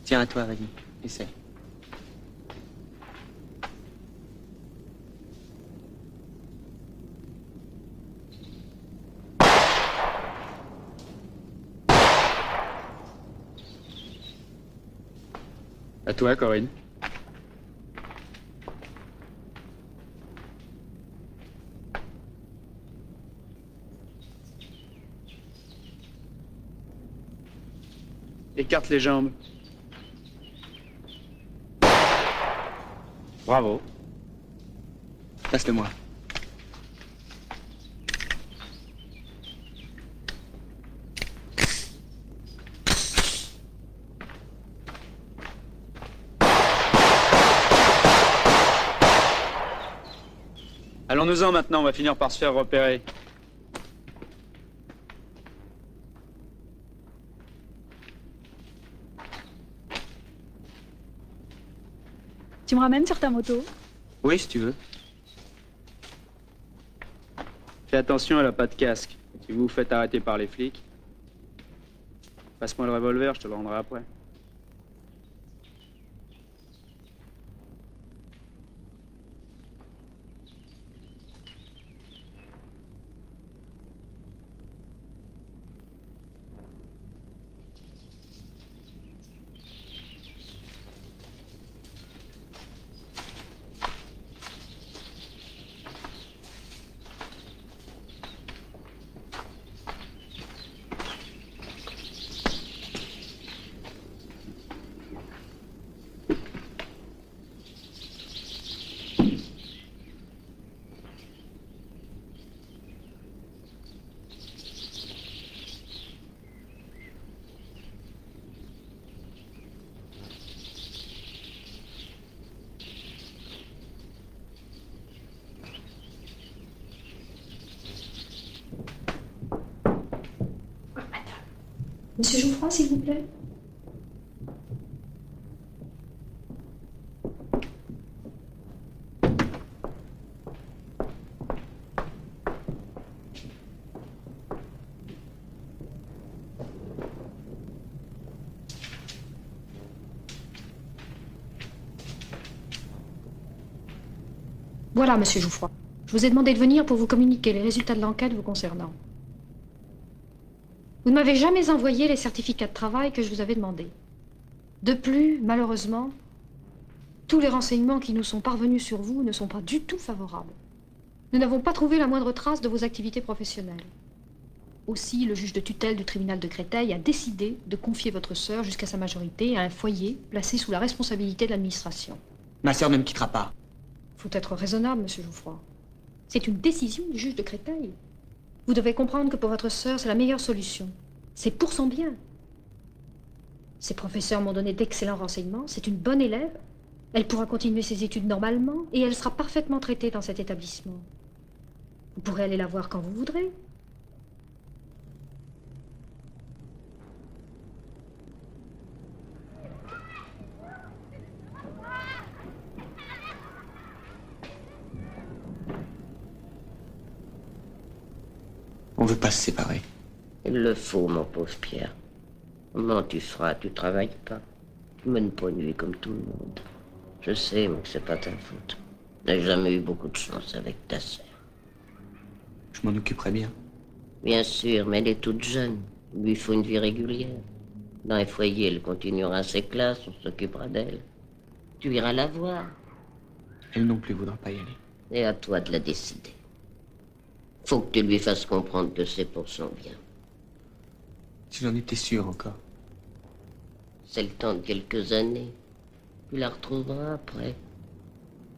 Tiens, à toi, vas-y. Essaie. À toi, Corinne. Écarte les jambes. Bravo. Passe-le-moi. Allons-nous-en maintenant, on va finir par se faire repérer. Tu me ramènes sur ta moto? Oui, si tu veux. Fais attention, elle a pas de casque. Si vous vous faites arrêter par les flics, passe-moi le revolver, je te le rendrai après. Monsieur Jouffroy, s'il vous plaît. Voilà, monsieur Jouffroy. Je vous ai demandé de venir pour vous communiquer les résultats de l'enquête vous concernant. Vous ne m'avez jamais envoyé les certificats de travail que je vous avais demandés. De plus, malheureusement, tous les renseignements qui nous sont parvenus sur vous ne sont pas du tout favorables. Nous n'avons pas trouvé la moindre trace de vos activités professionnelles. Aussi, le juge de tutelle du tribunal de Créteil a décidé de confier votre sœur jusqu'à sa majorité à un foyer placé sous la responsabilité de l'administration. Ma sœur ne me quittera pas. Faut être raisonnable, monsieur Jouffroy. C'est une décision du juge de Créteil. Vous devez comprendre que pour votre sœur, c'est la meilleure solution. C'est pour son bien. Ses professeurs m'ont donné d'excellents renseignements. C'est une bonne élève. Elle pourra continuer ses études normalement et elle sera parfaitement traitée dans cet établissement. Vous pourrez aller la voir quand vous voudrez. On veut pas se séparer. Il le faut, mon pauvre Pierre. Comment tu feras? Tu travailles pas. Tu mènes pas nuit comme tout le monde. Je sais, mais que c'est pas ta faute. Tu n'as jamais eu beaucoup de chance avec ta sœur. Je m'en occuperai bien. Bien sûr, mais elle est toute jeune. Il lui faut une vie régulière. Dans les foyers, elle continuera ses classes, on s'occupera d'elle. Tu iras la voir. Elle non plus voudra pas y aller. Et à toi de la décider. Faut que tu lui fasses comprendre que c'est pour son bien. Si j'en étais sûr encore. C'est le temps de quelques années. Tu la retrouveras après.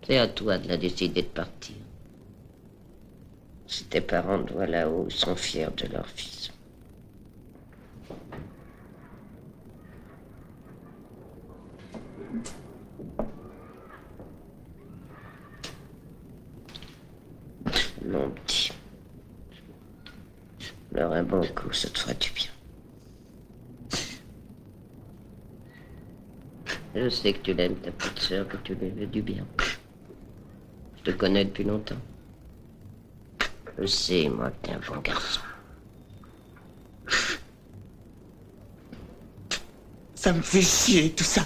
C'est à toi de la décider de partir. Si tes parents te voient là-haut, ils sont fiers de leur fils. Mon petit. Leur un bon coup, ça te fera du bien. Je sais que tu l'aimes, ta petite sœur, que tu lui veux du bien. Je te connais depuis longtemps. Je sais, moi, que t'es un bon garçon. Ça me fait chier, tout ça.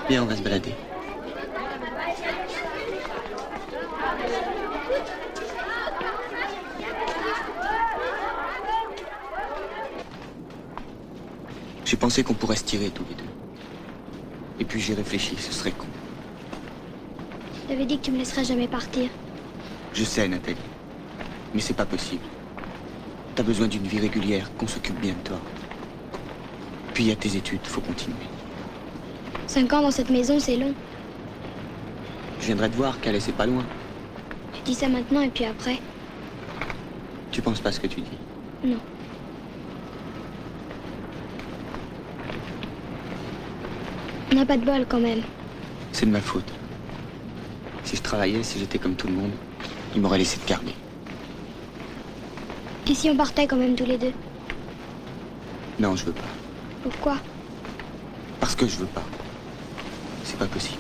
Viens, on va se balader. J'ai pensé qu'on pourrait se tirer tous les deux. Et puis j'ai réfléchi, ce serait con. T'avais dit que tu me laisserais jamais partir. Je sais, Nathalie. Mais c'est pas possible. T'as besoin d'une vie régulière, qu'on s'occupe bien de toi. Puis il y a tes études, faut continuer. 5 ans dans cette maison, c'est long. Je viendrai te voir, Calais, c'est pas loin. Tu dis ça maintenant et puis après? Tu penses pas ce que tu dis? Non. On n'a pas de bol quand même. C'est de ma faute. Si je travaillais, si j'étais comme tout le monde, ils m'auraient laissé te garder. Et si on partait quand même tous les deux? Non, je veux pas. Pourquoi? Parce que je veux pas. C'est pas possible.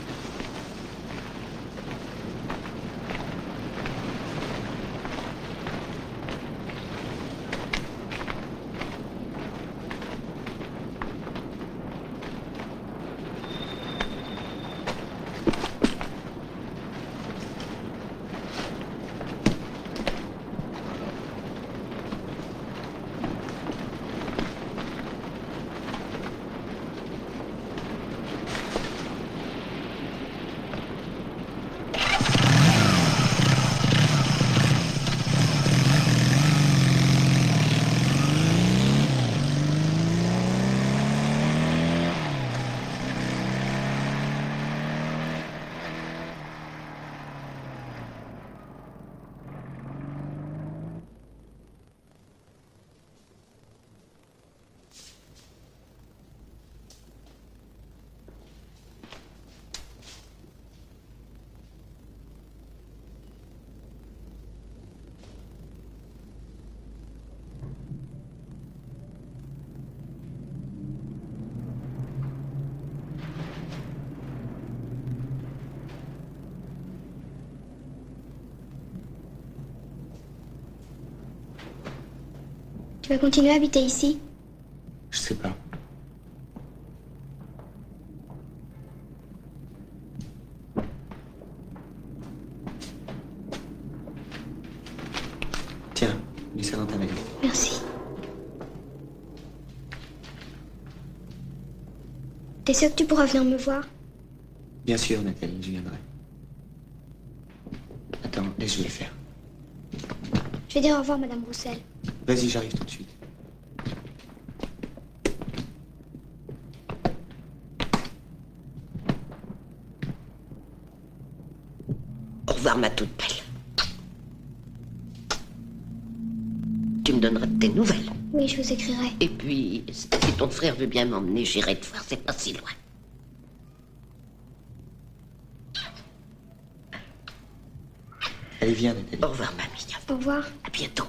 Tu vas continuer à habiter ici? Je sais pas. Tiens, mets ça dans ta valise. Merci. T'es sûr que tu pourras venir me voir? Bien sûr, Nathalie, je viendrai. Attends, laisse-je le faire. Je vais dire au revoir, Madame Roussel. Vas-y, j'arrive tout de suite. Au revoir, ma toute belle. Tu me donneras de tes nouvelles. Oui, je vous écrirai. Et puis, si ton frère veut bien m'emmener, j'irai te voir, c'est pas si loin. Allez, viens, Nathalie. Au revoir, mamie. Au revoir. À bientôt.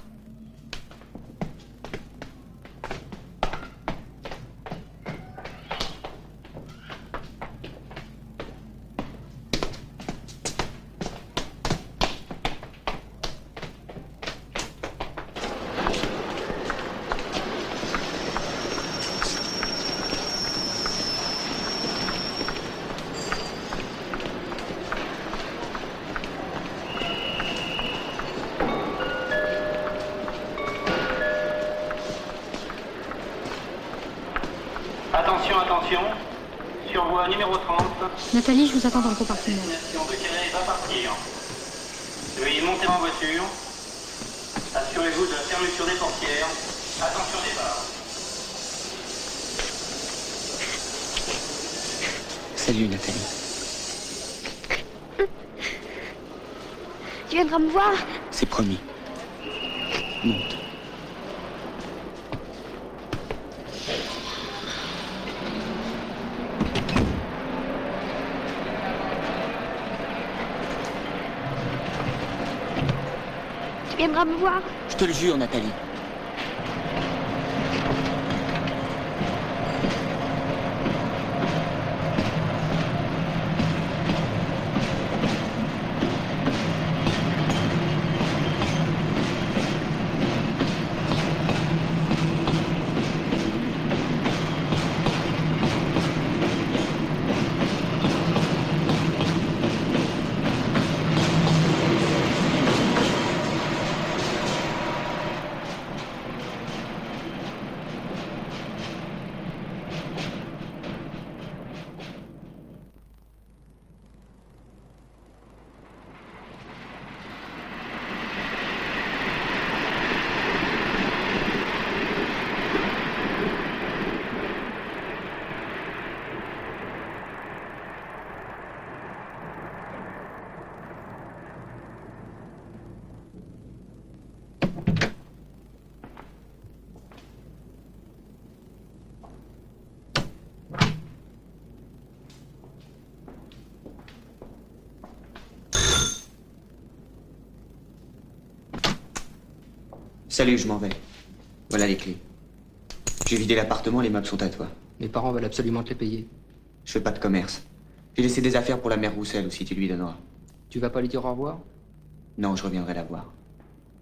Attention, attention. Sur voie numéro 30. Nathalie, je vous attends dans le compartiment. Destination de Calais va partir. Veuillez monter en voiture. Assurez-vous de la fermeture des portières. Attention départ. Salut, Nathalie. Tu viendras me voir? C'est promis. Monte. viendras me voir? Je te le jure, Nathalie. Salut, je m'en vais. Voilà les clés. J'ai vidé l'appartement, les meubles sont à toi. Mes parents veulent absolument te les payer. Je fais pas de commerce. J'ai laissé des affaires pour la mère Roussel aussi, tu lui donneras. Tu vas pas lui dire au revoir? Non, je reviendrai la voir.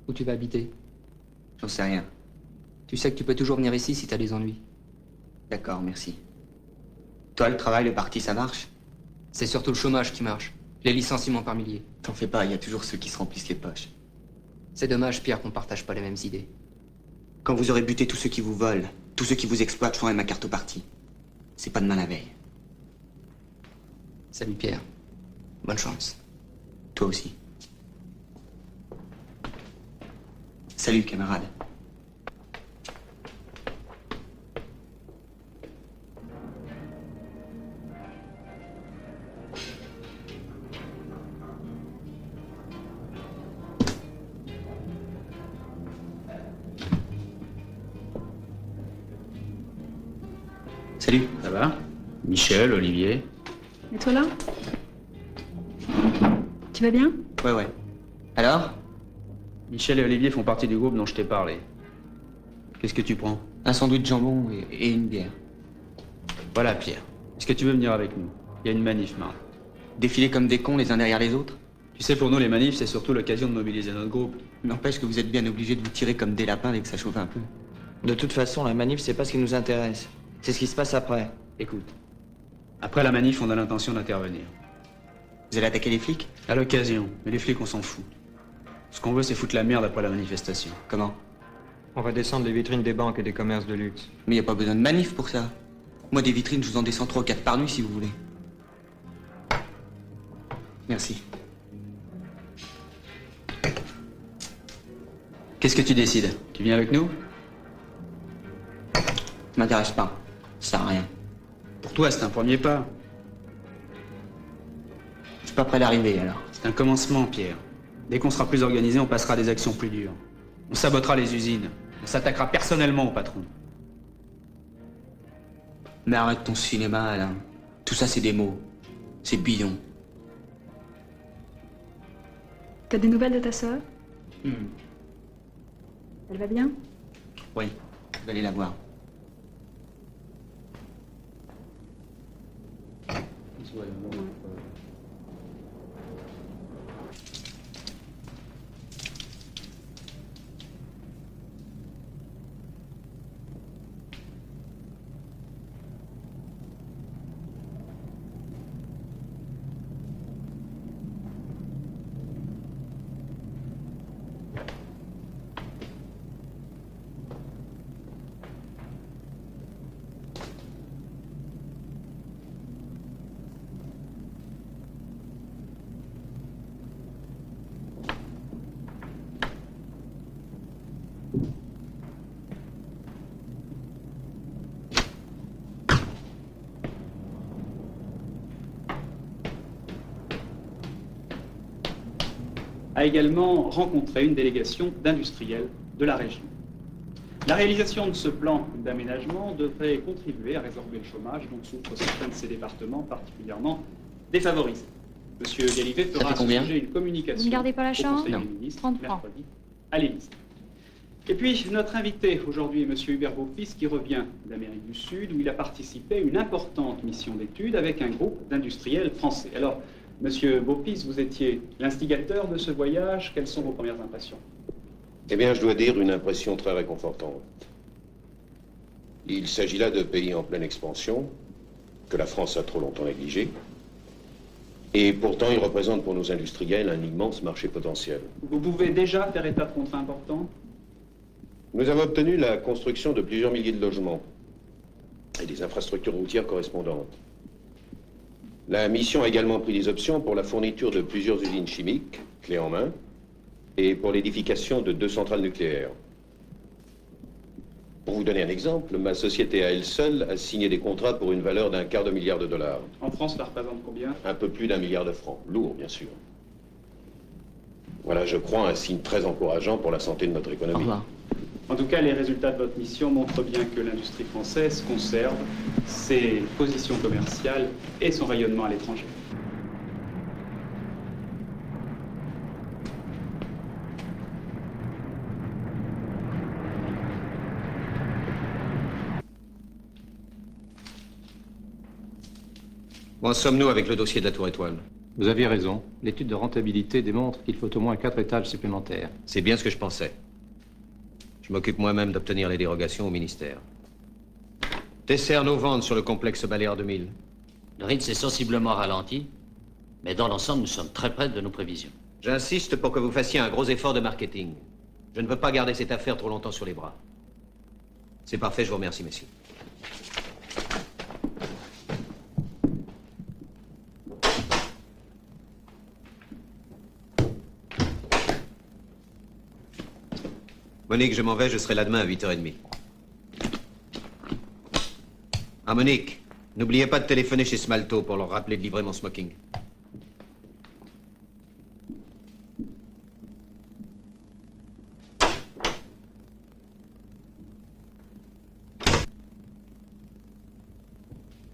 Où tu vas habiter? J'en sais rien. Tu sais que tu peux toujours venir ici si t'as des ennuis. D'accord, merci. Toi, le travail, le parti, ça marche? C'est surtout le chômage qui marche. Les licenciements par milliers. T'en fais pas, il y a toujours ceux qui se remplissent les poches. C'est dommage, Pierre, qu'on partage pas les mêmes idées. Quand vous aurez buté tous ceux qui vous volent, tous ceux qui vous exploitent, je ferai ma carte au parti. C'est pas demain la veille. Salut, Pierre. Bonne chance. Toi aussi. Salut, camarade. Salut. Ça va? Michel, Olivier. Et toi là? Tu vas bien? Ouais. Alors? Michel et Olivier font partie du groupe dont je t'ai parlé. Qu'est-ce que tu prends? Un sandwich de jambon et une bière. Voilà, Pierre. Est-ce que tu veux venir avec nous? Il y a une manif, mardi. Défiler comme des cons les uns derrière les autres? Tu sais, pour nous, les manifs, c'est surtout l'occasion de mobiliser notre groupe. N'empêche que vous êtes bien obligés de vous tirer comme des lapins dès que ça chauffe un peu. De toute façon, la manif, c'est pas ce qui nous intéresse. C'est ce qui se passe après. Écoute. Après la manif, on a l'intention d'intervenir. Vous allez attaquer les flics? À l'occasion. Mais les flics, on s'en fout. Ce qu'on veut, c'est foutre la merde après la manifestation. Comment? On va descendre les vitrines des banques et des commerces de luxe. Mais y a pas besoin de manif pour ça. Moi, des vitrines, je vous en descends 3 ou 4 par nuit si vous voulez. Merci. Qu'est-ce que tu décides? Tu viens avec nous? M'intéresse pas. Ça sert à rien. Pour toi, c'est un premier pas. Je suis pas prêt d'arriver, alors. C'est un commencement, Pierre. Dès qu'on sera plus organisé, on passera à des actions plus dures. On sabotera les usines. On s'attaquera personnellement au patron. Mais arrête ton cinéma, Alain. Tout ça, c'est des mots. C'est bidon. T'as des nouvelles de ta sœur? Elle va bien? Oui, je vais aller la voir. a également rencontré une délégation d'industriels de la région. La réalisation de ce plan d'aménagement devrait contribuer à résorber le chômage dont souffrent certains de ces départements particulièrement défavorisés. Monsieur Galivet fera à ce sujet une communication. Vous ne gardez pas la au chambre? Conseil Non. des ministres 30 francs. mercredi à l'Élysée. Et puis, notre invité aujourd'hui est M. Hubert Beaufils, qui revient d'Amérique du Sud, où il a participé à une importante mission d'études avec un groupe d'industriels français. Alors, M. Beaufils, vous étiez l'instigateur de ce voyage. Quelles sont vos premières impressions? Eh bien, je dois dire une impression très réconfortante. Il s'agit là de pays en pleine expansion, que la France a trop longtemps négligé. Et pourtant, ils représentent pour nos industriels un immense marché potentiel. Vous pouvez déjà faire état de contrats importants? Nous avons obtenu la construction de plusieurs milliers de logements et des infrastructures routières correspondantes. La mission a également pris des options pour la fourniture de plusieurs usines chimiques, clés en main, et pour l'édification de 2 centrales nucléaires. Pour vous donner un exemple, ma société à elle seule a signé des contrats pour une valeur d'1 quart de milliard de dollars. En France, ça représente combien? Un peu plus d'1 milliard de francs. Lourd, bien sûr. Voilà, je crois, un signe très encourageant pour la santé de notre économie. Au revoir. En tout cas, les résultats de votre mission montrent bien que l'industrie française conserve ses positions commerciales et son rayonnement à l'étranger. Où en sommes-nous avec le dossier de la Tour Étoile? Vous aviez raison. L'étude de rentabilité démontre qu'il faut au moins 4 étages supplémentaires. C'est bien ce que je pensais. Je m'occupe moi-même d'obtenir les dérogations au ministère. Tesser nos ventes sur le complexe Baléares 2000. Le rythme s'est sensiblement ralenti, mais dans l'ensemble, nous sommes très près de nos prévisions. J'insiste pour que vous fassiez un gros effort de marketing. Je ne veux pas garder cette affaire trop longtemps sur les bras. C'est parfait, je vous remercie, messieurs. Monique, je m'en vais, je serai là demain à 8h30. Ah, Monique, n'oubliez pas de téléphoner chez Smalto pour leur rappeler de livrer mon smoking.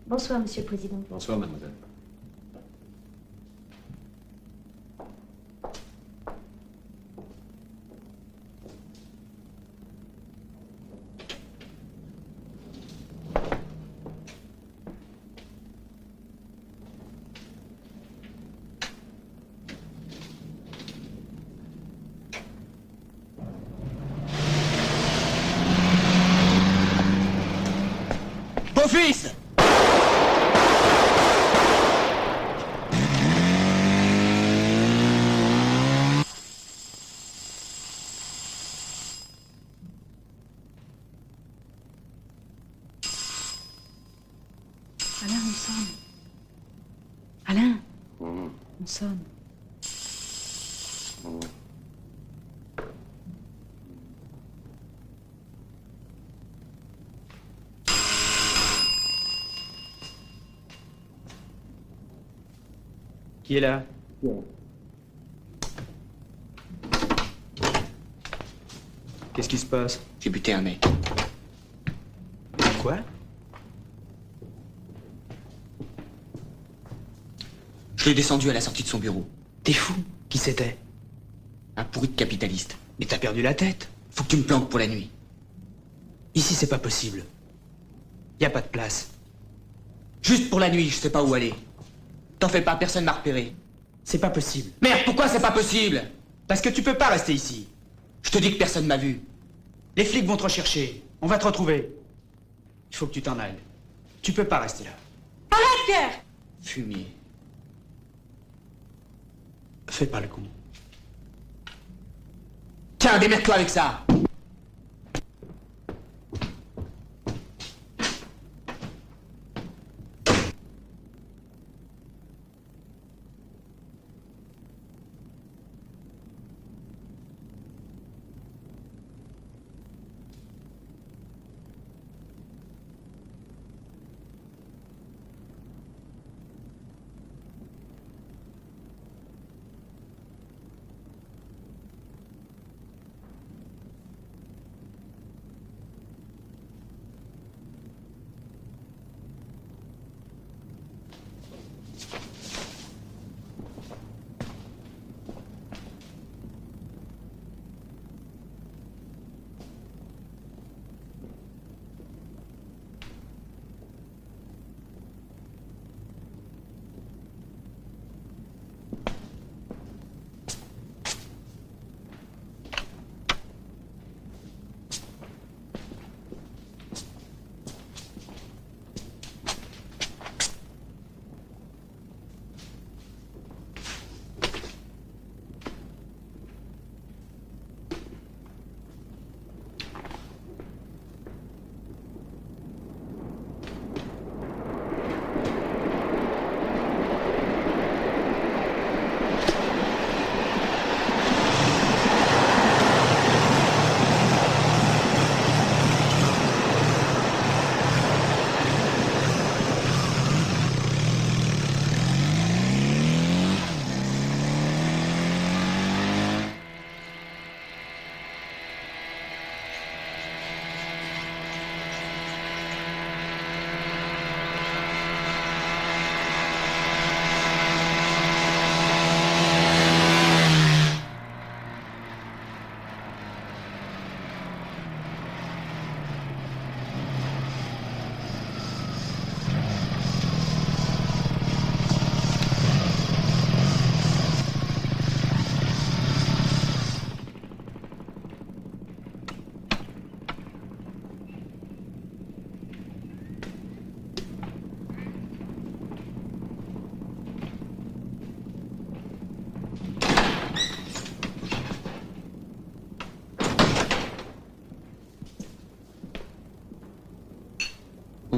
Bonsoir, Monsieur le Président. Bonsoir, mademoiselle. Beaufils! Alain, on sonne. Alain, on sonne. Qui est là? Qu'est-ce qui se passe? J'ai buté un mec. Quoi? Je l'ai descendu à la sortie de son bureau. T'es fou? Qui c'était? Un pourri de capitaliste. Mais t'as perdu la tête. Faut que tu me planques pour la nuit. Ici, c'est pas possible. Y a pas de place. Juste pour la nuit, je sais pas où aller. T'en fais pas, personne m'a repéré. C'est pas possible. Merde, pourquoi c'est pas possible? Parce que tu peux pas rester ici. Je te dis que personne m'a vu. Les flics vont te rechercher. On va te retrouver. Il faut que tu t'en ailles. Tu peux pas rester là. Arrête, Pierre! Fumier. Fais pas le con. Tiens, démerde-toi avec ça.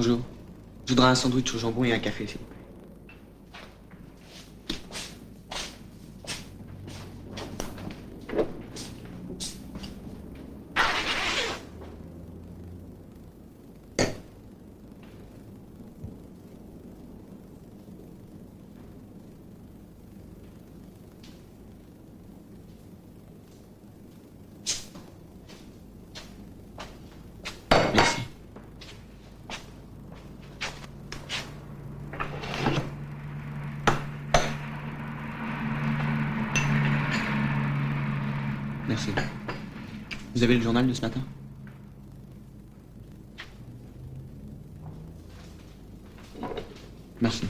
Bonjour. Je voudrais un sandwich au jambon et un café, s'il vous plaît. Merci. Merci. Vous avez le journal de ce matin? Merci.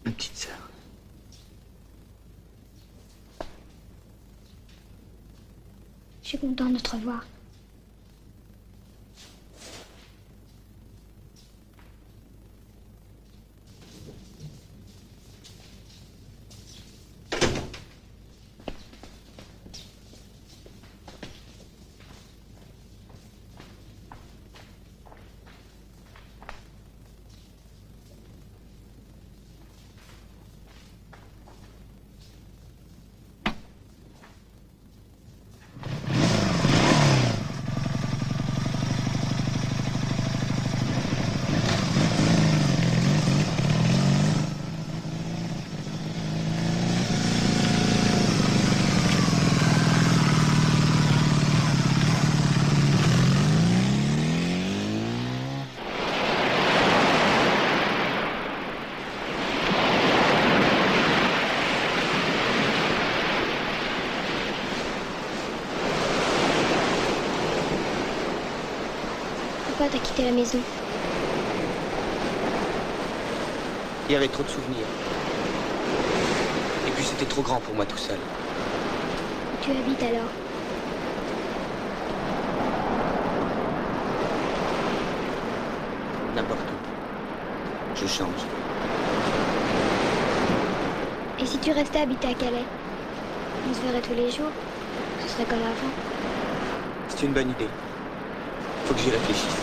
Ma petite sœur. Je suis contente de te revoir. Pourquoi t'as quitté la maison? Il y avait trop de souvenirs. Et puis c'était trop grand pour moi tout seul. Où tu habites alors? N'importe où. Je change. Et si tu restais habiter à Calais? On se verrait tous les jours. Ce serait comme avant. C'est une bonne idée. Faut que j'y réfléchisse.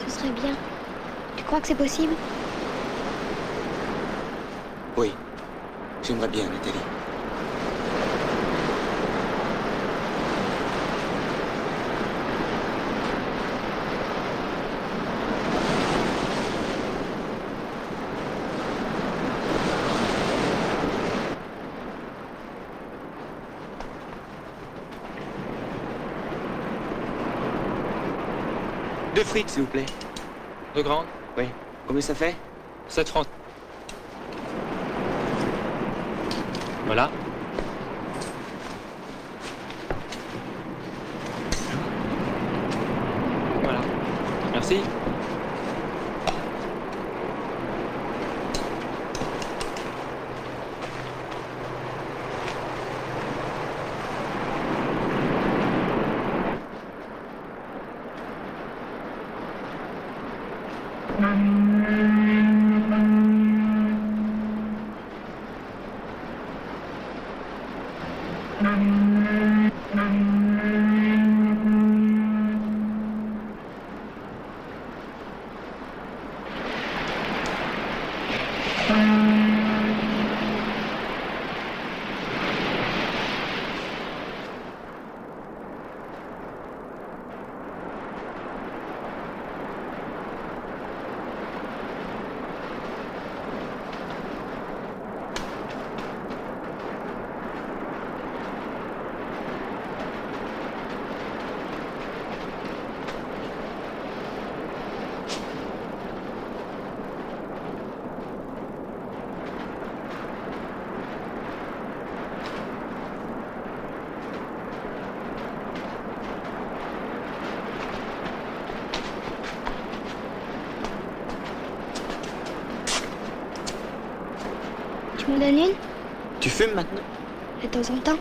Ce serait bien. Tu crois que c'est possible? Oui. J'aimerais bien, Nathalie. Deux frites, s'il vous plaît. Deux grandes? Oui. Combien ça fait? 7 francs. Voilà. Voilà. Merci. Tu me donnes une? Tu fumes maintenant? De temps en temps.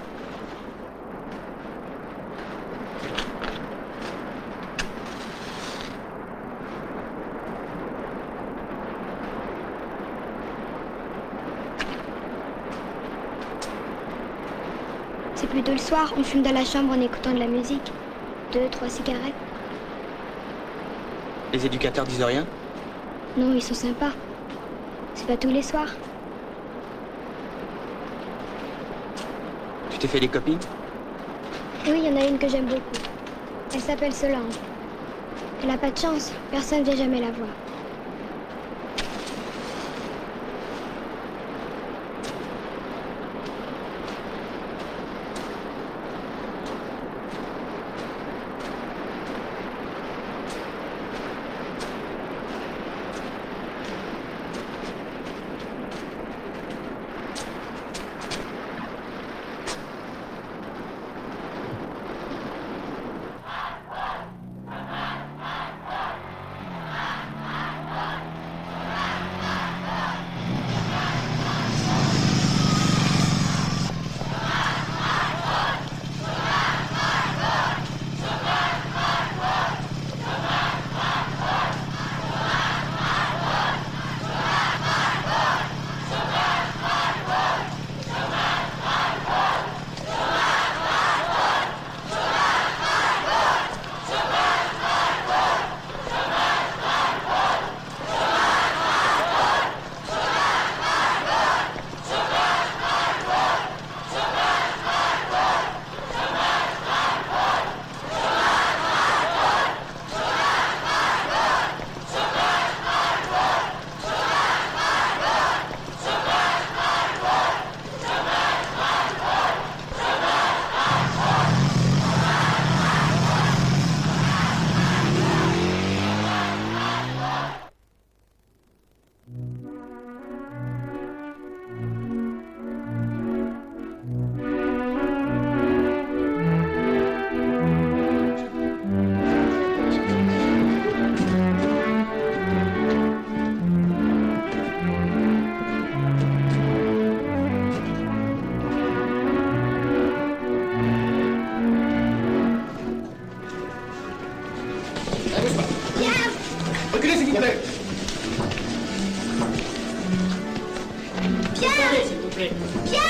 C'est plutôt le soir, on fume dans la chambre en écoutant de la musique. 2, 3 cigarettes. Les éducateurs disent rien? Non, ils sont sympas. C'est pas tous les soirs. Tu t'es fait des copines? Oui, il y en a une que j'aime beaucoup. Elle s'appelle Solange. Elle a pas de chance, personne ne vient jamais la voir. Reculez, s'il vous plaît. Pierre, s'il vous plaît. Pierre!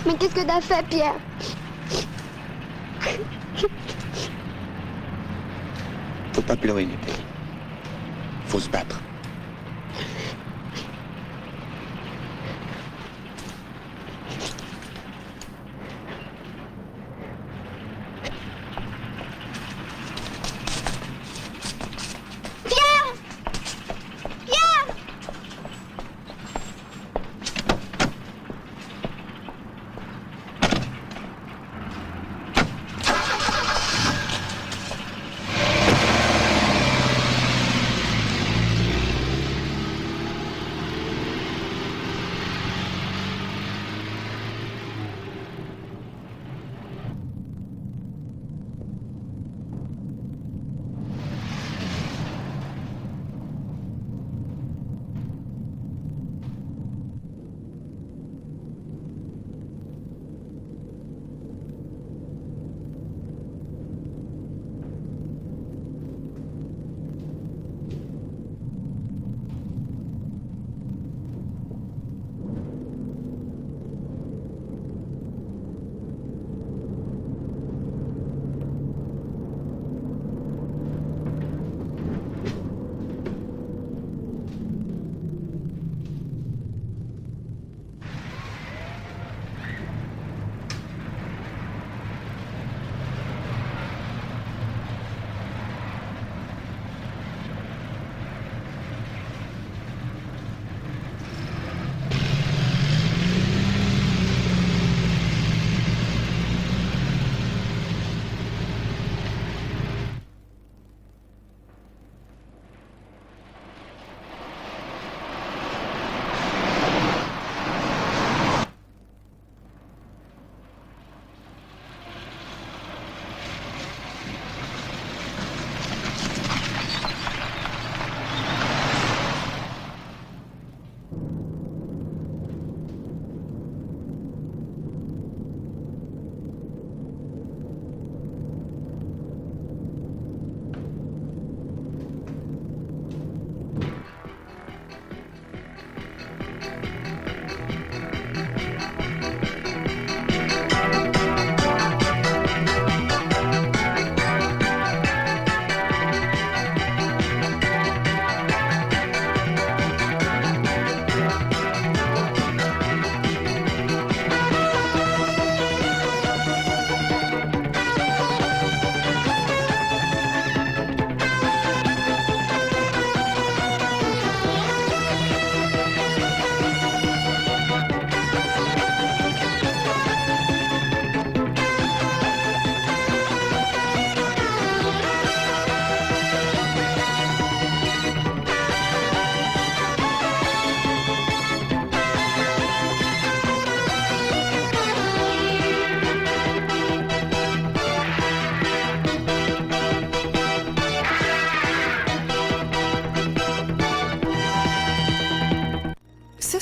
Mais qu'est-ce que t'as fait, Pierre? Faut pas pleurer, Nathalie. Faut se battre. Pierre! Pierre!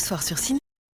soir sur Ciné.